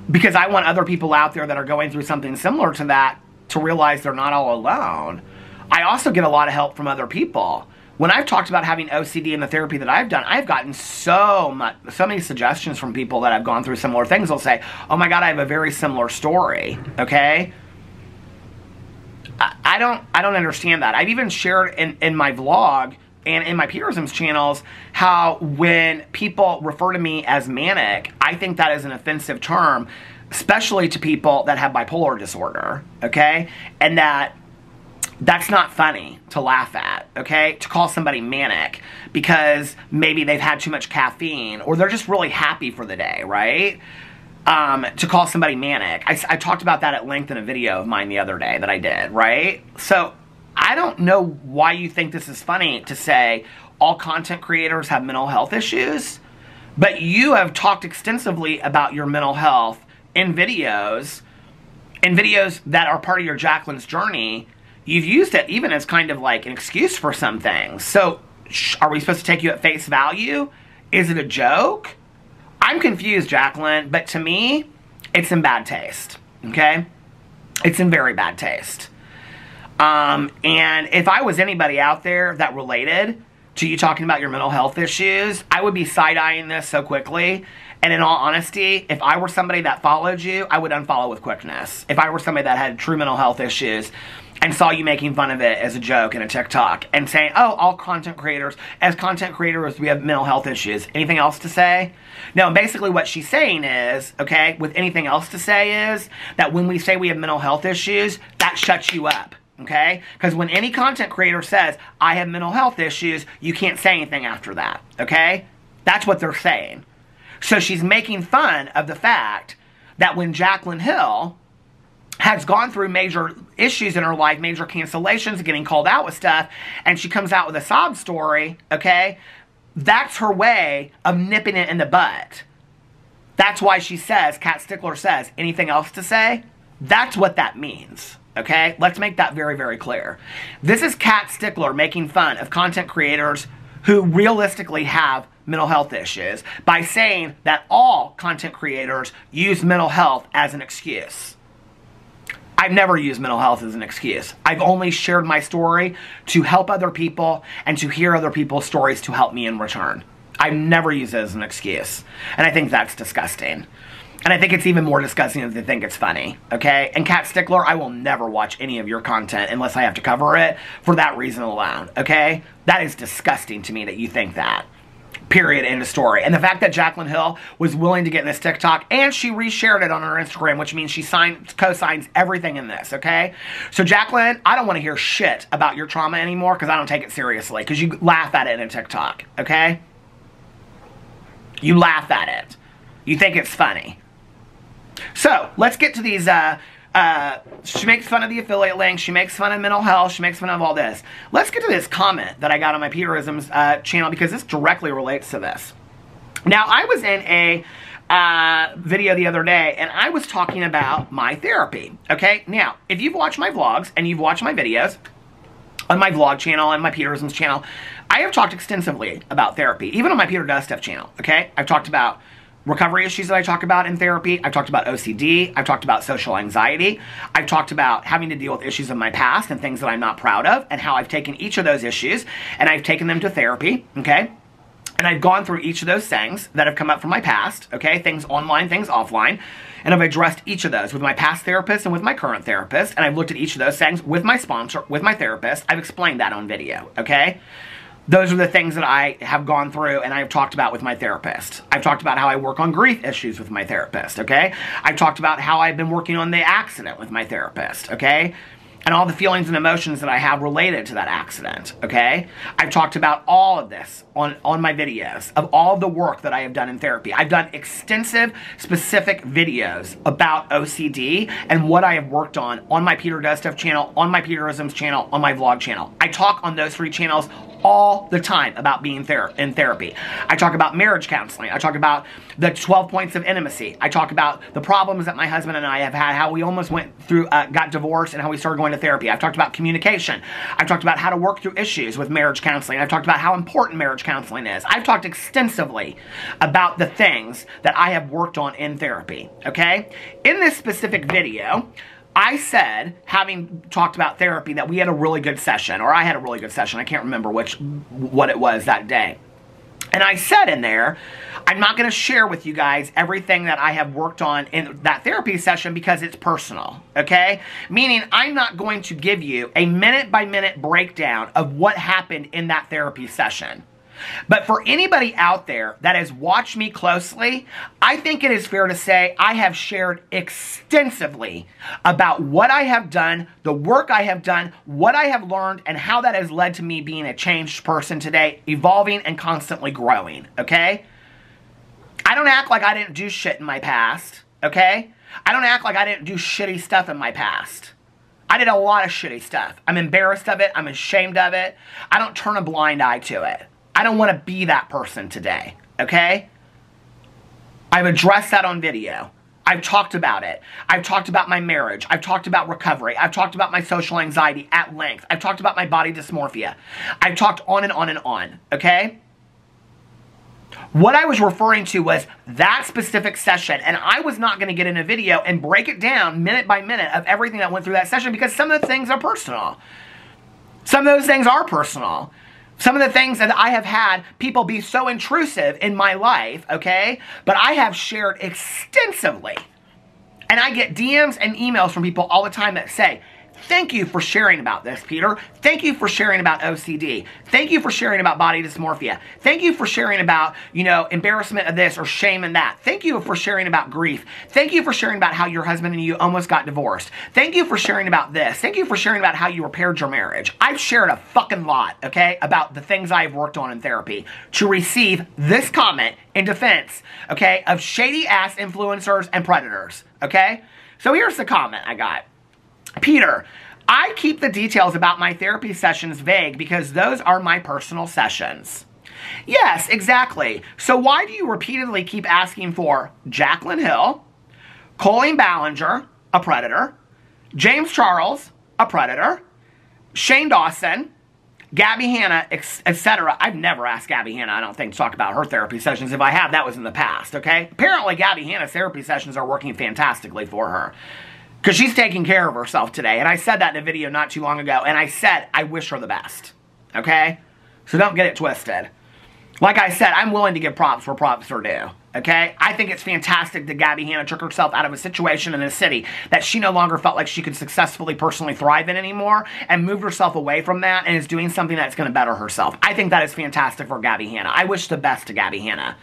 because I want other people out there that are going through something similar to that to realize they're not all alone. I also get a lot of help from other people. When I've talked about having OCD in the therapy that I've done, I've gotten so many suggestions from people that have gone through similar things. They'll say, oh my God, I have a very similar story, okay? I don't understand that. I've even shared in my vlog and in my Peterson's channels how when people refer to me as manic, I think that is an offensive term, especially to people that have bipolar disorder, okay? And that's not funny to laugh at, okay? To call somebody manic because maybe they've had too much caffeine or they're just really happy for the day, right? To call somebody manic. I talked about that at length in a video of mine the other day that I did, right? So I don't know why you think this is funny to say all content creators have mental health issues, but you have talked extensively about your mental health in videos that are part of your Jaclyn's journey. You've used it even as kind of like an excuse for some things. So are we supposed to take you at face value? Is it a joke? I'm confused, Jaclyn, but to me, it's in bad taste, okay? It's in very bad taste. And if I was anybody out there that related to you talking about your mental health issues, I would be side-eyeing this so quickly. And in all honesty, if I were somebody that followed you, I would unfollow with quickness. If I were somebody that had true mental health issues and saw you making fun of it as a joke in a TikTok and saying, oh, all content creators, as content creators, we have mental health issues. Anything else to say? No, basically what she's saying is, okay, with anything else to say is that when we say we have mental health issues, that shuts you up. Okay? Because when any content creator says, I have mental health issues, you can't say anything after that. Okay? That's what they're saying. So she's making fun of the fact that when Jaclyn Hill has gone through major issues in her life, major cancellations, getting called out with stuff, and she comes out with a sob story, okay? That's her way of nipping it in the butt. That's why she says, Cat Stickler says, anything else to say? That's what that means. Okay, let's make that very, very clear. This is Cat Stickler making fun of content creators who realistically have mental health issues by saying that all content creators use mental health as an excuse. I've never used mental health as an excuse. I've only shared my story to help other people and to hear other people's stories to help me in return. I've never used it as an excuse. And I think that's disgusting. And I think it's even more disgusting if they think it's funny, okay? And Cat Stickler, I will never watch any of your content unless I have to cover it for that reason alone, okay? That is disgusting to me that you think that. Period, end of story. And the fact that Jaclyn Hill was willing to get in this TikTok, and she reshared it on her Instagram, which means she co-signs everything in this, okay? So Jaclyn, I don't want to hear shit about your trauma anymore because I don't take it seriously, because you laugh at it in TikTok, okay? You laugh at it. You think it's funny. So, let's get to these, she makes fun of the affiliate links, she makes fun of mental health, she makes fun of all this. Let's get to this comment that I got on my Peterisms channel, because this directly relates to this. Now, I was in a video the other day, and I was talking about my therapy, okay? Now, if you've watched my vlogs, and you've watched my videos, on my vlog channel and my Peterisms channel, I have talked extensively about therapy, even on my Peter Does Stuff channel, okay? I've talked about recovery issues that I talk about in therapy. I've talked about OCD. I've talked about social anxiety. I've talked about having to deal with issues of my past and things that I'm not proud of, and how I've taken each of those issues and I've taken them to therapy, okay? And I've gone through each of those things that have come up from my past, okay? Things online, things offline. And I've addressed each of those with my past therapist and with my current therapist. And I've looked at each of those things with my sponsor, with my therapist. I've explained that on video, okay? Those are the things that I have gone through and I've talked about with my therapist. I've talked about how I work on grief issues with my therapist, okay? I've talked about how I've been working on the accident with my therapist, okay? And all the feelings and emotions that I have related to that accident, okay? I've talked about all of this on my videos, of all of the work that I have done in therapy. I've done extensive, specific videos about OCD and what I have worked on my Peter Does Stuff channel, on my Peterisms channel, on my vlog channel. I talk on those 3 channels all the time about being in therapy. I talk about marriage counseling. I talk about the 12 points of intimacy. I talk about the problems that my husband and I have had, how we almost went through, got divorced, and how we started going to therapy. I've talked about communication. I've talked about how to work through issues with marriage counseling. I've talked about how important marriage counseling is. I've talked extensively about the things that I have worked on in therapy, okay? In this specific video, I said, having talked about therapy, that we had a really good session, or I had a really good session. I can't remember what it was that day. And I said in there, I'm not going to share with you guys everything that I have worked on in that therapy session because it's personal, okay? Meaning, I'm not going to give you a minute-by-minute breakdown of what happened in that therapy session. But for anybody out there that has watched me closely, I think it is fair to say I have shared extensively about what I have done, the work I have done, what I have learned, and how that has led to me being a changed person today, evolving and constantly growing, okay? I don't act like I didn't do shit in my past, okay? I don't act like I didn't do shitty stuff in my past. I did a lot of shitty stuff. I'm embarrassed of it. I'm ashamed of it. I don't turn a blind eye to it. I don't want to be that person today, okay? I've addressed that on video. I've talked about it. I've talked about my marriage. I've talked about recovery. I've talked about my social anxiety at length. I've talked about my body dysmorphia. I've talked on and on and on, okay? What I was referring to was that specific session, and I was not going to get in a video and break it down minute by minute of everything that went through that session because some of the things are personal. Some of those things are personal. Some of the things that I have had people be so intrusive in my life, okay? But I have shared extensively. And I get DMs and emails from people all the time that say, thank you for sharing about this, Peter. Thank you for sharing about OCD. Thank you for sharing about body dysmorphia. Thank you for sharing about, you know, embarrassment of this or shame in that. Thank you for sharing about grief. Thank you for sharing about how your husband and you almost got divorced. Thank you for sharing about this. Thank you for sharing about how you repaired your marriage. I've shared a fucking lot, okay, about the things I've worked on in therapy to receive this comment in defense, okay, of shady ass influencers and predators, okay? So here's the comment I got. Peter, I keep the details about my therapy sessions vague because those are my personal sessions. Yes, exactly. So why do you repeatedly keep asking for Jaclyn Hill, Colleen Ballinger, a predator, James Charles, a predator, Shane Dawson, Gabby Hanna, etc. I've never asked Gabby Hanna, I don't think, to talk about her therapy sessions. If I have, that was in the past, okay? Apparently, Gabby Hanna's therapy sessions are working fantastically for her. Because she's taking care of herself today. And I said that in a video not too long ago. And I said, I wish her the best. Okay? So don't get it twisted. Like I said, I'm willing to give props where props are due, okay? I think it's fantastic that Gabby Hanna took herself out of a situation in a city that she no longer felt like she could successfully personally thrive in anymore and moved herself away from that and is doing something that's going to better herself. I think that is fantastic for Gabby Hanna. I wish the best to Gabby Hanna,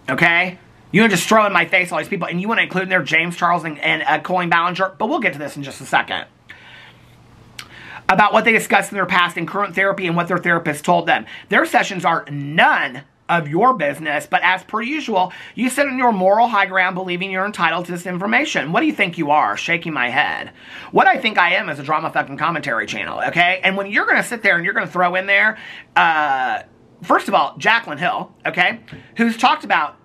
okay? You want to just throw in my face all these people, and you want to include in there James Charles and Colleen Ballinger, but we'll get to this in just a second. About what they discussed in their past and current therapy and what their therapist told them. Their sessions are none of your business, but as per usual, you sit on your moral high ground believing you're entitled to this information. What do you think you are? Shaking my head. What I think I am is a drama fucking commentary channel, okay? And when you're going to sit there and you're going to throw in there, first of all, Jaclyn Hill, okay, who's talked about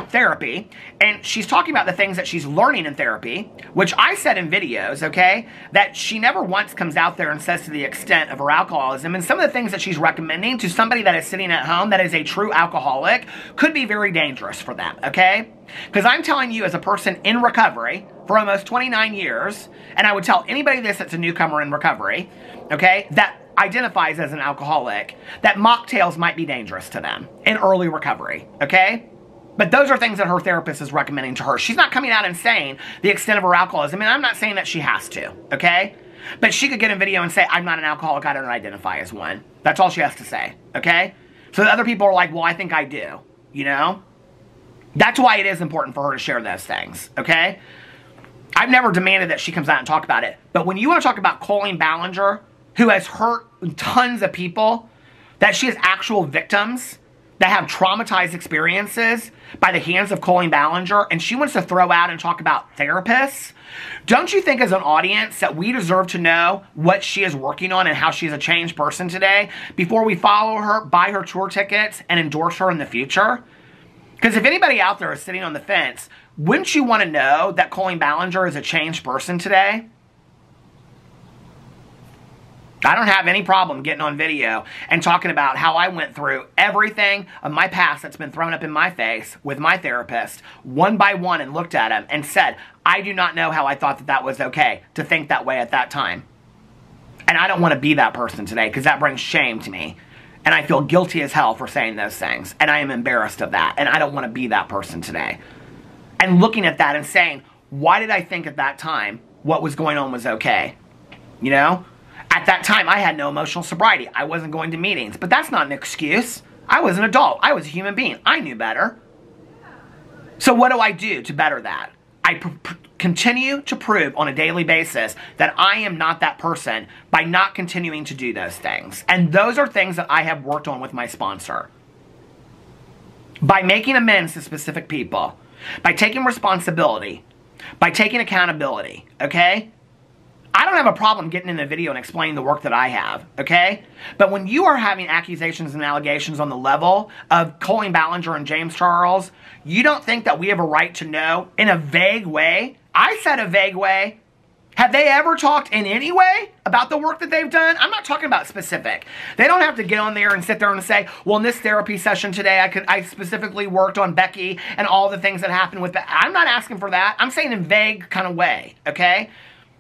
therapy, and she's talking about the things that she's learning in therapy, which I said in videos, okay, that she never once comes out there and says to the extent of her alcoholism, and some of the things that she's recommending to somebody that is sitting at home that is a true alcoholic could be very dangerous for them, okay? Because I'm telling you as a person in recovery for almost 29 years, and I would tell anybody this that's a newcomer in recovery, okay, that identifies as an alcoholic, that mocktails might be dangerous to them in early recovery, okay? But those are things that her therapist is recommending to her. She's not coming out and saying the extent of her alcoholism. And I'm not saying that she has to, okay? But she could get in video and say, I'm not an alcoholic, I don't identify as one. That's all she has to say, okay? So that other people are like, well, I think I do, you know? That's why it is important for her to share those things, okay? I've never demanded that she comes out and talk about it. But when you want to talk about Colleen Ballinger, who has hurt tons of people, that she has actual victims that have traumatized experiences by the hands of Colleen Ballinger, and she wants to throw out and talk about therapists, don't you think as an audience that we deserve to know what she is working on and how she's a changed person today before we follow her, buy her tour tickets, and endorse her in the future? Because if anybody out there is sitting on the fence, wouldn't you want to know that Colleen Ballinger is a changed person today? I don't have any problem getting on video and talking about how I went through everything of my past that's been thrown up in my face with my therapist, one by one, and looked at him and said, I do not know how I thought that that was okay to think that way at that time. And I don't want to be that person today because that brings shame to me. And I feel guilty as hell for saying those things. And I am embarrassed of that. And I don't want to be that person today. And looking at that and saying, why did I think at that time what was going on was okay? You know? At that time, I had no emotional sobriety. I wasn't going to meetings. But that's not an excuse. I was an adult. I was a human being. I knew better. So what do I do to better that? I continue to prove on a daily basis that I am not that person by not continuing to do those things. And those are things that I have worked on with my sponsor. By making amends to specific people. By taking responsibility. By taking accountability. Okay? I don't have a problem getting in a video and explaining the work that I have, okay? But when you are having accusations and allegations on the level of Colleen Ballinger and James Charles, you don't think that we have a right to know in a vague way? I said a vague way. Have they ever talked in any way about the work that they've done? I'm not talking about specific. They don't have to get on there and sit there and say, well, in this therapy session today, I specifically worked on Becky and all the things that happened with Becky. I'm not asking for that. I'm saying in a vague kind of way, okay?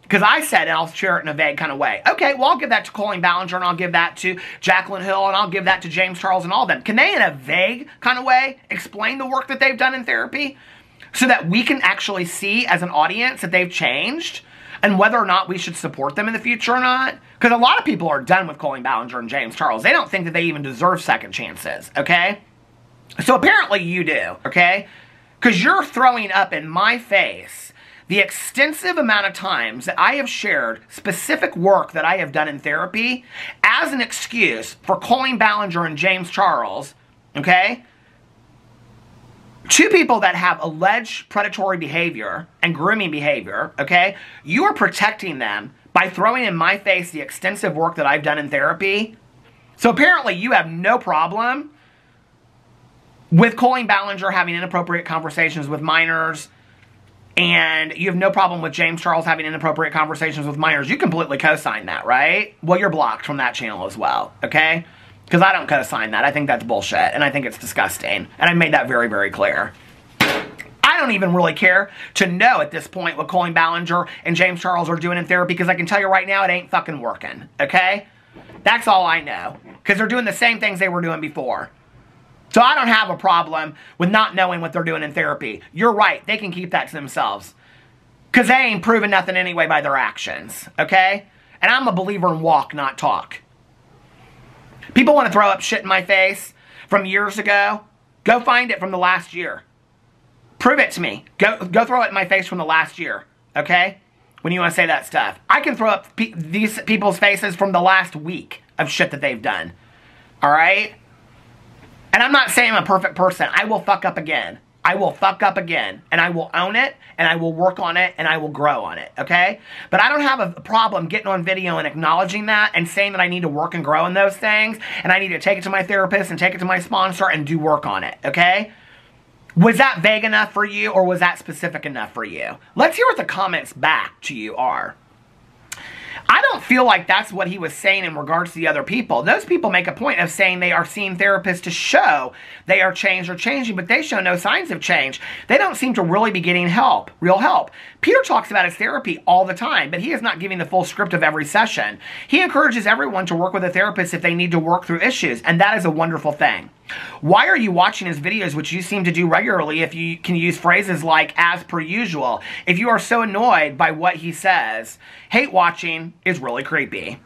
Because I said, and I'll share it in a vague kind of way. Okay, well, I'll give that to Colleen Ballinger, and I'll give that to Jaclyn Hill, and I'll give that to James Charles and all of them. Can they, in a vague kind of way, explain the work that they've done in therapy so that we can actually see as an audience that they've changed and whether or not we should support them in the future or not? Because a lot of people are done with Colleen Ballinger and James Charles. They don't think that they even deserve second chances, okay? So apparently you do, okay? Because you're throwing up in my face the extensive amount of times that I have shared specific work that I have done in therapy as an excuse for Colleen Ballinger and James Charles, okay? Two people that have alleged predatory behavior and grooming behavior, okay? You are protecting them by throwing in my face the extensive work that I've done in therapy. So apparently you have no problem with Colleen Ballinger having inappropriate conversations with minors, and you have no problem with James Charles having inappropriate conversations with minors. You completely co-sign that, right? Well, you're blocked from that channel as well, okay? Because I don't co-sign that. I think that's bullshit, and I think it's disgusting. And I made that very, very clear. I don't even really care to know at this point what Colleen Ballinger and James Charles are doing in therapy, because I can tell you right now it ain't fucking working, okay? That's all I know. Because they're doing the same things they were doing before. So I don't have a problem with not knowing what they're doing in therapy. You're right. They can keep that to themselves. Because they ain't proving nothing anyway by their actions. Okay? And I'm a believer in walk, not talk. People want to throw up shit in my face from years ago. Go find it from the last year. Prove it to me. Go throw it in my face from the last year. Okay? When you want to say that stuff. I can throw up these people's faces from the last week of shit that they've done. Alright? And I'm not saying I'm a perfect person. I will fuck up again. I will fuck up again. And I will own it. And I will work on it. And I will grow on it. Okay? But I don't have a problem getting on video and acknowledging that. And saying that I need to work and grow in those things. And I need to take it to my therapist. And take it to my sponsor. And do work on it. Okay? Was that vague enough for you? Or was that specific enough for you? Let's hear what the comments back to you are. I don't feel like that's what he was saying in regards to the other people. Those people make a point of saying they are seeing therapists to show they are changed or changing, but they show no signs of change. They don't seem to really be getting help, real help. Peter talks about his therapy all the time, but he is not giving the full script of every session. He encourages everyone to work with a therapist if they need to work through issues, and that is a wonderful thing. Why are you watching his videos, which you seem to do regularly, if you can use phrases like, as per usual? If you are so annoyed by what he says, hate watching is really creepy.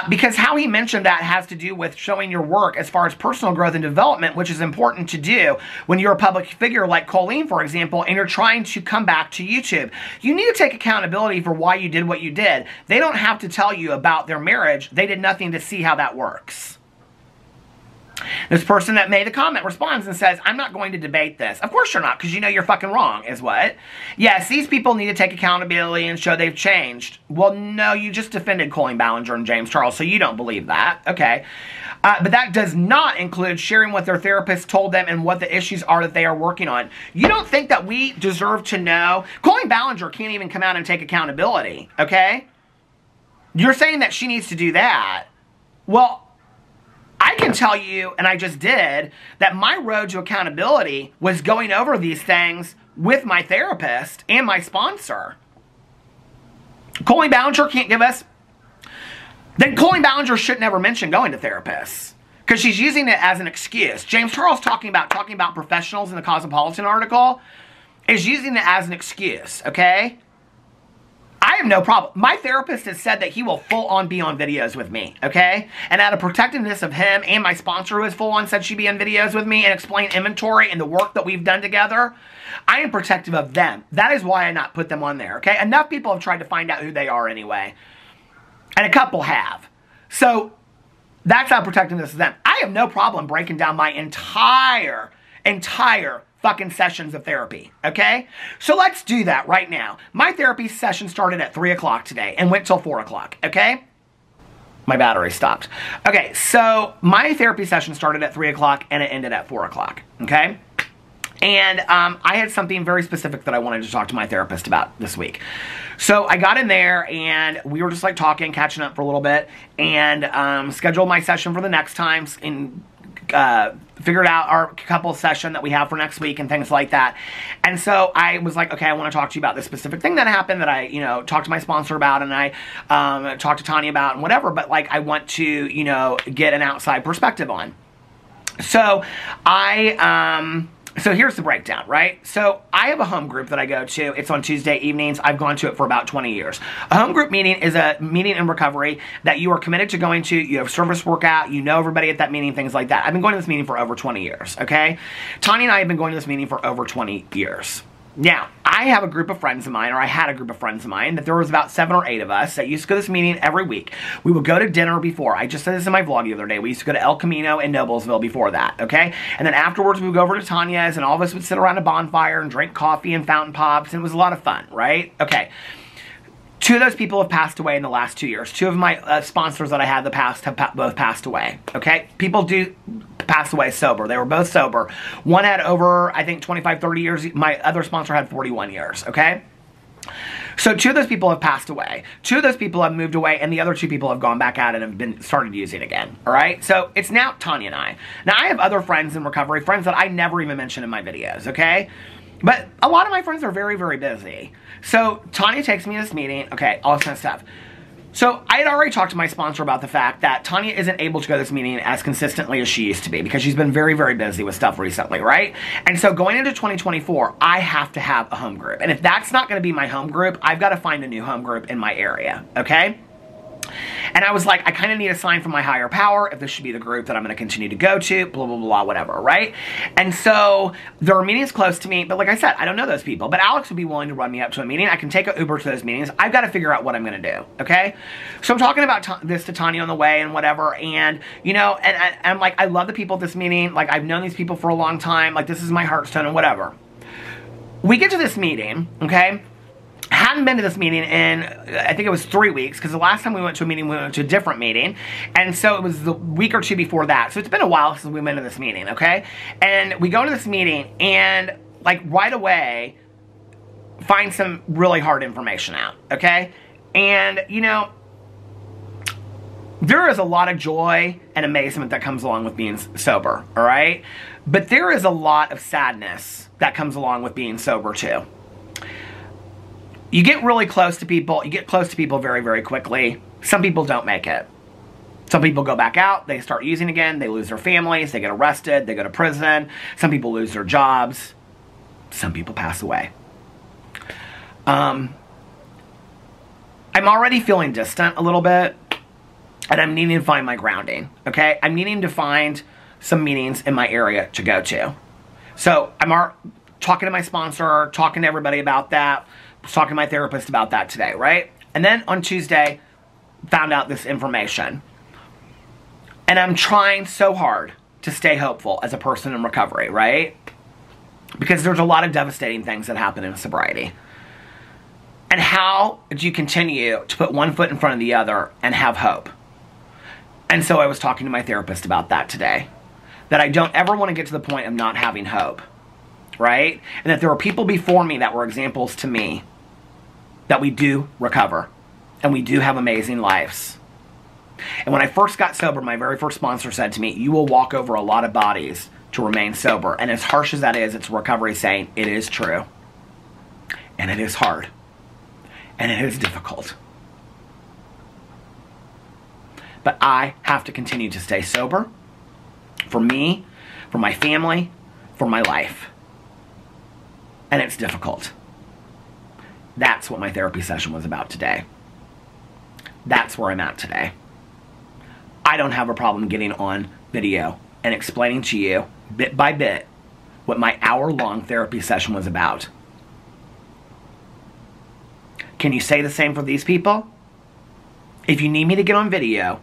Because how he mentioned that has to do with showing your work as far as personal growth and development, which is important to do when you're a public figure like Colleen, for example, and you're trying to come back to YouTube. You need to take accountability for why you did what you did. They don't have to tell you about their marriage. They did nothing to see how that works. This person that made the comment responds and says, I'm not going to debate this. Of course you're not, because you know you're fucking wrong, is what? Yes, these people need to take accountability and show they've changed. Well, no, you just defended Colleen Ballinger and James Charles, so you don't believe that. Okay. But that does not include sharing what their therapist told them and what the issues are that they are working on. You don't think that we deserve to know? Colleen Ballinger can't even come out and take accountability, okay? You're saying that she needs to do that. Well, I can tell you, and I just did, that my road to accountability was going over these things with my therapist and my sponsor. Colleen Ballinger can't give us... Then Colleen Ballinger should never mention going to therapists, because she's using it as an excuse. James Charles talking about professionals in the Cosmopolitan article is using it as an excuse, okay? I have no problem. My therapist has said that he will full-on be on videos with me, okay? And out of protectiveness of him and my sponsor who has full-on said she'd be on videos with me and explain inventory and the work that we've done together, I am protective of them. That is why I not put them on there, okay? Enough people have tried to find out who they are anyway. And a couple have. So, that's how protectiveness of them. I have no problem breaking down my entire fucking sessions of therapy, okay? So let's do that right now. My therapy session started at 3 o'clock today and went till 4 o'clock, okay? My battery stopped. Okay, so my therapy session started at 3 o'clock and it ended at 4 o'clock, okay? And I had something very specific that I wanted to talk to my therapist about this week. So I got in there and we were just like talking, catching up for a little bit, and scheduled my session for the next time and figured out our couple session that we have for next week and things like that. And so I was like, okay, I want to talk to you about this specific thing that happened that I, talked to my sponsor about, and I talked to Tanya about and whatever, but like I want to, get an outside perspective on. So So here's the breakdown, right? So I have a home group that I go to. It's on Tuesday evenings. I've gone to it for about 20 years. A home group meeting is a meeting in recovery that you are committed to going to. You have service workout. You know everybody at that meeting, things like that. I've been going to this meeting for over 20 years, okay? Tanya and I have been going to this meeting for over 20 years. Now, I have a group of friends of mine, or I had a group of friends of mine, that there was about 7 or 8 of us that used to go to this meeting every week. We would go to dinner before. I just said this in my vlog the other day. We used to go to El Camino in Noblesville before that, okay? And then afterwards, we would go over to Tanya's, and all of us would sit around a bonfire and drink coffee and fountain pops, and it was a lot of fun, right? Okay. 2 of those people have passed away in the last 2 years. 2 of my sponsors that I had in the past have both passed away, okay? People do pass away sober. They were both sober. One had over, I think, 25, 30 years. My other sponsor had 41 years, okay? So 2 of those people have passed away. 2 of those people have moved away, and the other 2 people have gone back out and have started using again, all right? So it's now Tanya and I. Now, I have other friends in recovery, friends that I never even mention in my videos, okay? But a lot of my friends are very, very busy. So Tanya takes me to this meeting, okay, all this kind of stuff. So I had already talked to my sponsor about the fact that Tanya isn't able to go to this meeting as consistently as she used to be because she's been very, very busy with stuff recently, right? And so going into 2024, I have to have a home group. And if that's not going to be my home group, I've got to find a new home group in my area, okay? And I was like, I kind of need a sign from my higher power if this should be the group that I'm going to continue to go to, blah, blah, blah, whatever, right? And so there are meetings close to me, but like I said, I don't know those people. But Alex would be willing to run me up to a meeting. I can take an Uber to those meetings. I've got to figure out what I'm going to do, okay? So I'm talking about this to Tanya on the way and whatever, and, you know, and I'm like, I love the people at this meeting. Like, I've known these people for a long time. Like, this is my heartstone and whatever. We get to this meeting, okay? Hadn't been to this meeting in, I think it was 3 weeks, because the last time we went to a meeting, we went to a different meeting, and so it was the week or two before that, so it's been a while since we went to this meeting, okay? And we go to this meeting, and, like, right away, find some really hard information out, okay? And, you know, there is a lot of joy and amazement that comes along with being sober, all right? But there is a lot of sadness that comes along with being sober, too. You get really close to people. You get close to people very, very quickly. Some people don't make it. Some people go back out. They start using again. They lose their families. They get arrested. They go to prison. Some people lose their jobs. Some people pass away. I'm already feeling distant a little bit. And I'm needing to find my grounding. Okay? I'm needing to find some meetings in my area to go to. So I'm talking to my sponsor, talking to everybody about that. Was talking to my therapist about that today, right? And then on Tuesday, found out this information. And I'm trying so hard to stay hopeful as a person in recovery, right? Because there's a lot of devastating things that happen in sobriety. And how do you continue to put one foot in front of the other and have hope? And so I was talking to my therapist about that today. That I don't ever want to get to the point of not having hope. Right? And that there were people before me that were examples to me that we do recover and we do have amazing lives. And when I first got sober, my very first sponsor said to me, you will walk over a lot of bodies to remain sober. And as harsh as that is, it's recovery saying it is true. And it is hard. And it is difficult. But I have to continue to stay sober for me, for my family, for my life. And it's difficult. That's what my therapy session was about today. That's where I'm at today. I don't have a problem getting on video and explaining to you, bit by bit, what my hour-long therapy session was about. Can you say the same for these people? If you need me to get on video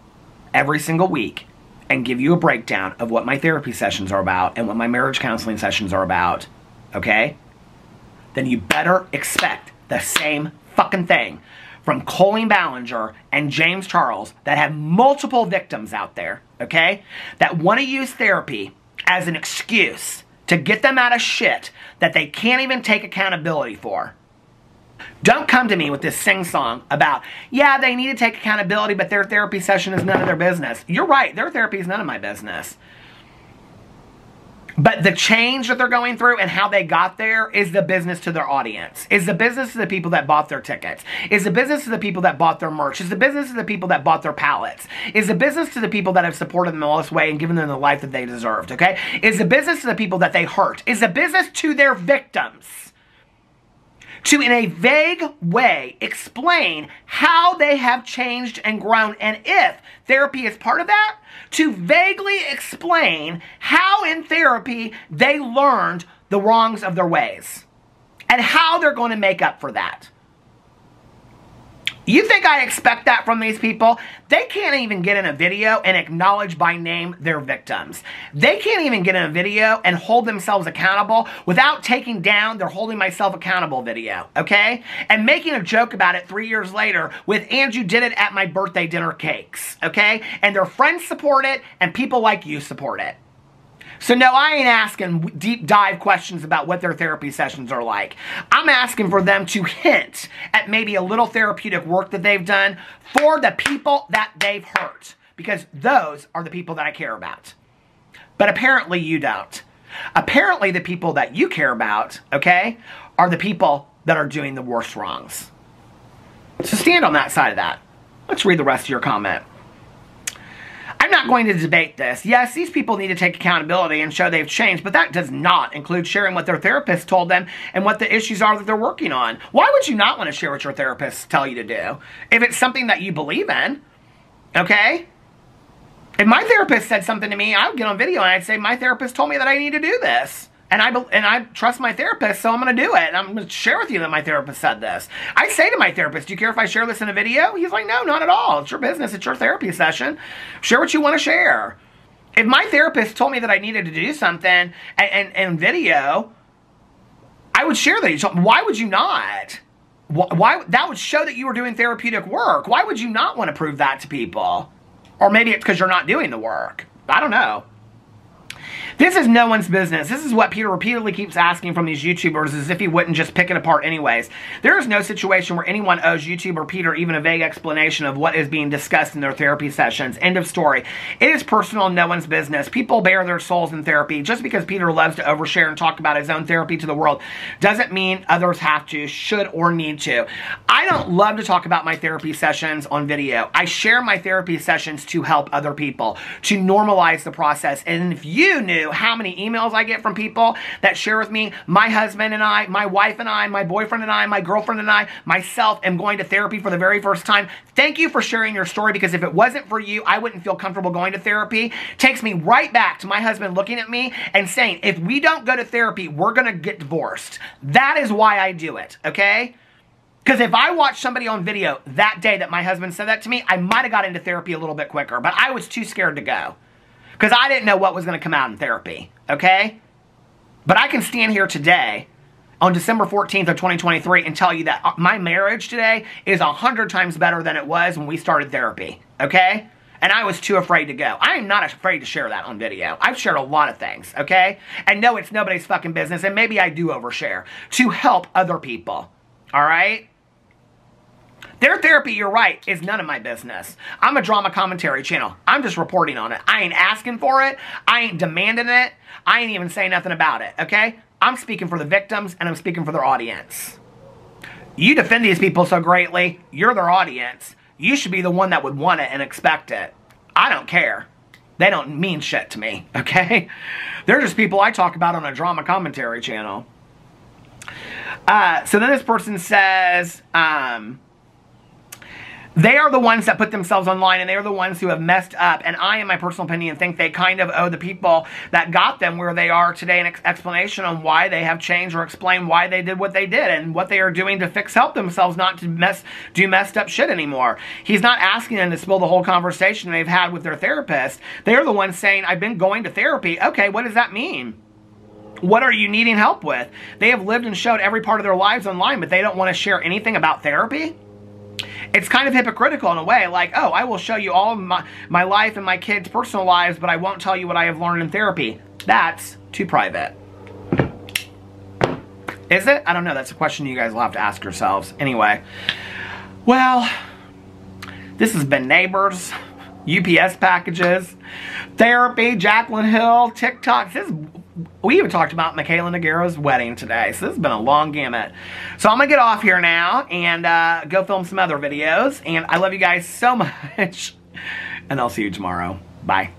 every single week and give you a breakdown of what my therapy sessions are about and what my marriage counseling sessions are about, okay? Then you better expect the same fucking thing from Colleen Ballinger and James Charles that have multiple victims out there, okay? That want to use therapy as an excuse to get them out of shit that they can't even take accountability for. Don't come to me with this sing-song about, yeah, they need to take accountability, but their therapy session is none of their business. You're right, their therapy is none of my business. But the change that they're going through and how they got there is the business to their audience. Is the business to the people that bought their tickets. Is the business to the people that bought their merch. Is the business to the people that bought their pallets. Is the business to the people that have supported them all this way and given them the life that they deserved, okay? Is the business to the people that they hurt. Is the business to their victims. To, in a vague way, explain how they have changed and grown, and if therapy is part of that, to vaguely explain how in therapy they learned the wrongs of their ways, and how they're going to make up for that. You think I expect that from these people? They can't even get in a video and acknowledge by name their victims. They can't even get in a video and hold themselves accountable without taking down their holding myself accountable video, okay? And making a joke about it 3 years later with Andrew did it at my birthday dinner cakes, okay? And their friends support it and people like you support it. So no, I ain't asking deep dive questions about what their therapy sessions are like. I'm asking for them to hint at maybe a little therapeutic work that they've done for the people that they've hurt. Because those are the people that I care about. But apparently you don't. Apparently the people that you care about, okay, are the people that are doing the worst wrongs. So stand on that side of that. Let's read the rest of your comment. I'm not going to debate this. Yes, these people need to take accountability and show they've changed, but that does not include sharing what their therapist told them and what the issues are that they're working on. Why would you not want to share what your therapists tell you to do? If it's something that you believe in, okay? If my therapist said something to me, I would get on video and I'd say, my therapist told me that I need to do this. And I trust my therapist, so I'm going to do it. And I'm going to share with you that my therapist said this. I say to my therapist, do you care if I share this in a video? He's like, no, not at all. It's your business. It's your therapy session. Share what you want to share. If my therapist told me that I needed to do something and video, I would share that. Why would you not? Why? That would show that you were doing therapeutic work. Why would you not want to prove that to people? Or maybe it's because you're not doing the work. I don't know. This is no one's business. This is what Peter repeatedly keeps asking from these YouTubers, as if he wouldn't just pick it apart anyways. There is no situation where anyone owes YouTuber Peter even a vague explanation of what is being discussed in their therapy sessions. End of story. It is personal, no one's business. People bare their souls in therapy. Just because Peter loves to overshare and talk about his own therapy to the world doesn't mean others have to, should, or need to. I don't love to talk about my therapy sessions on video. I share my therapy sessions to help other people, to normalize the process. And if you knew how many emails I get from people that share with me, my husband and I, my wife and I, my boyfriend and I, my girlfriend and I, myself am going to therapy for the very first time. Thank you for sharing your story, because if it wasn't for you, I wouldn't feel comfortable going to therapy. Takes me right back to my husband looking at me and saying, if we don't go to therapy, we're going to get divorced. That is why I do it, okay? Because if I watched somebody on video that day that my husband said that to me, I might have got into therapy a little bit quicker, but I was too scared to go. Because I didn't know what was going to come out in therapy, okay? But I can stand here today on December 14th of 2023 and tell you that my marriage today is 100 times better than it was when we started therapy, okay? And I was too afraid to go. I am not afraid to share that on video. I've shared a lot of things, okay? And no, it's nobody's fucking business, and maybe I do overshare to help other people, all right? Their therapy, you're right, is none of my business. I'm a drama commentary channel. I'm just reporting on it. I ain't asking for it. I ain't demanding it. I ain't even saying nothing about it, okay? I'm speaking for the victims, and I'm speaking for their audience. You defend these people so greatly. You're their audience. You should be the one that would want it and expect it. I don't care. They don't mean shit to me, okay? They're just people I talk about on a drama commentary channel. So then this person says, they are the ones that put themselves online, and they are the ones who have messed up. And I, in my personal opinion, think they kind of owe the people that got them where they are today an explanation on why they have changed, or explain why they did what they did and what they are doing to help themselves not to do messed up shit anymore. He's not asking them to spill the whole conversation they've had with their therapist. They are the ones saying, I've been going to therapy. Okay, what does that mean? What are you needing help with? They have lived and showed every part of their lives online, but they don't want to share anything about therapy? It's kind of hypocritical in a way, like, oh, I will show you all of my life and my kids' personal lives, but I won't tell you what I have learned in therapy. That's too private. Is it? I don't know. That's a question you guys will have to ask yourselves. Anyway, well, this has been Neighbors, UPS packages, therapy, Jaclyn Hill, TikToks. We even talked about Mikayla and Nogueira's wedding today, so this has been a long gamut. So I'm going to get off here now and go film some other videos. And I love you guys so much. And I'll see you tomorrow. Bye.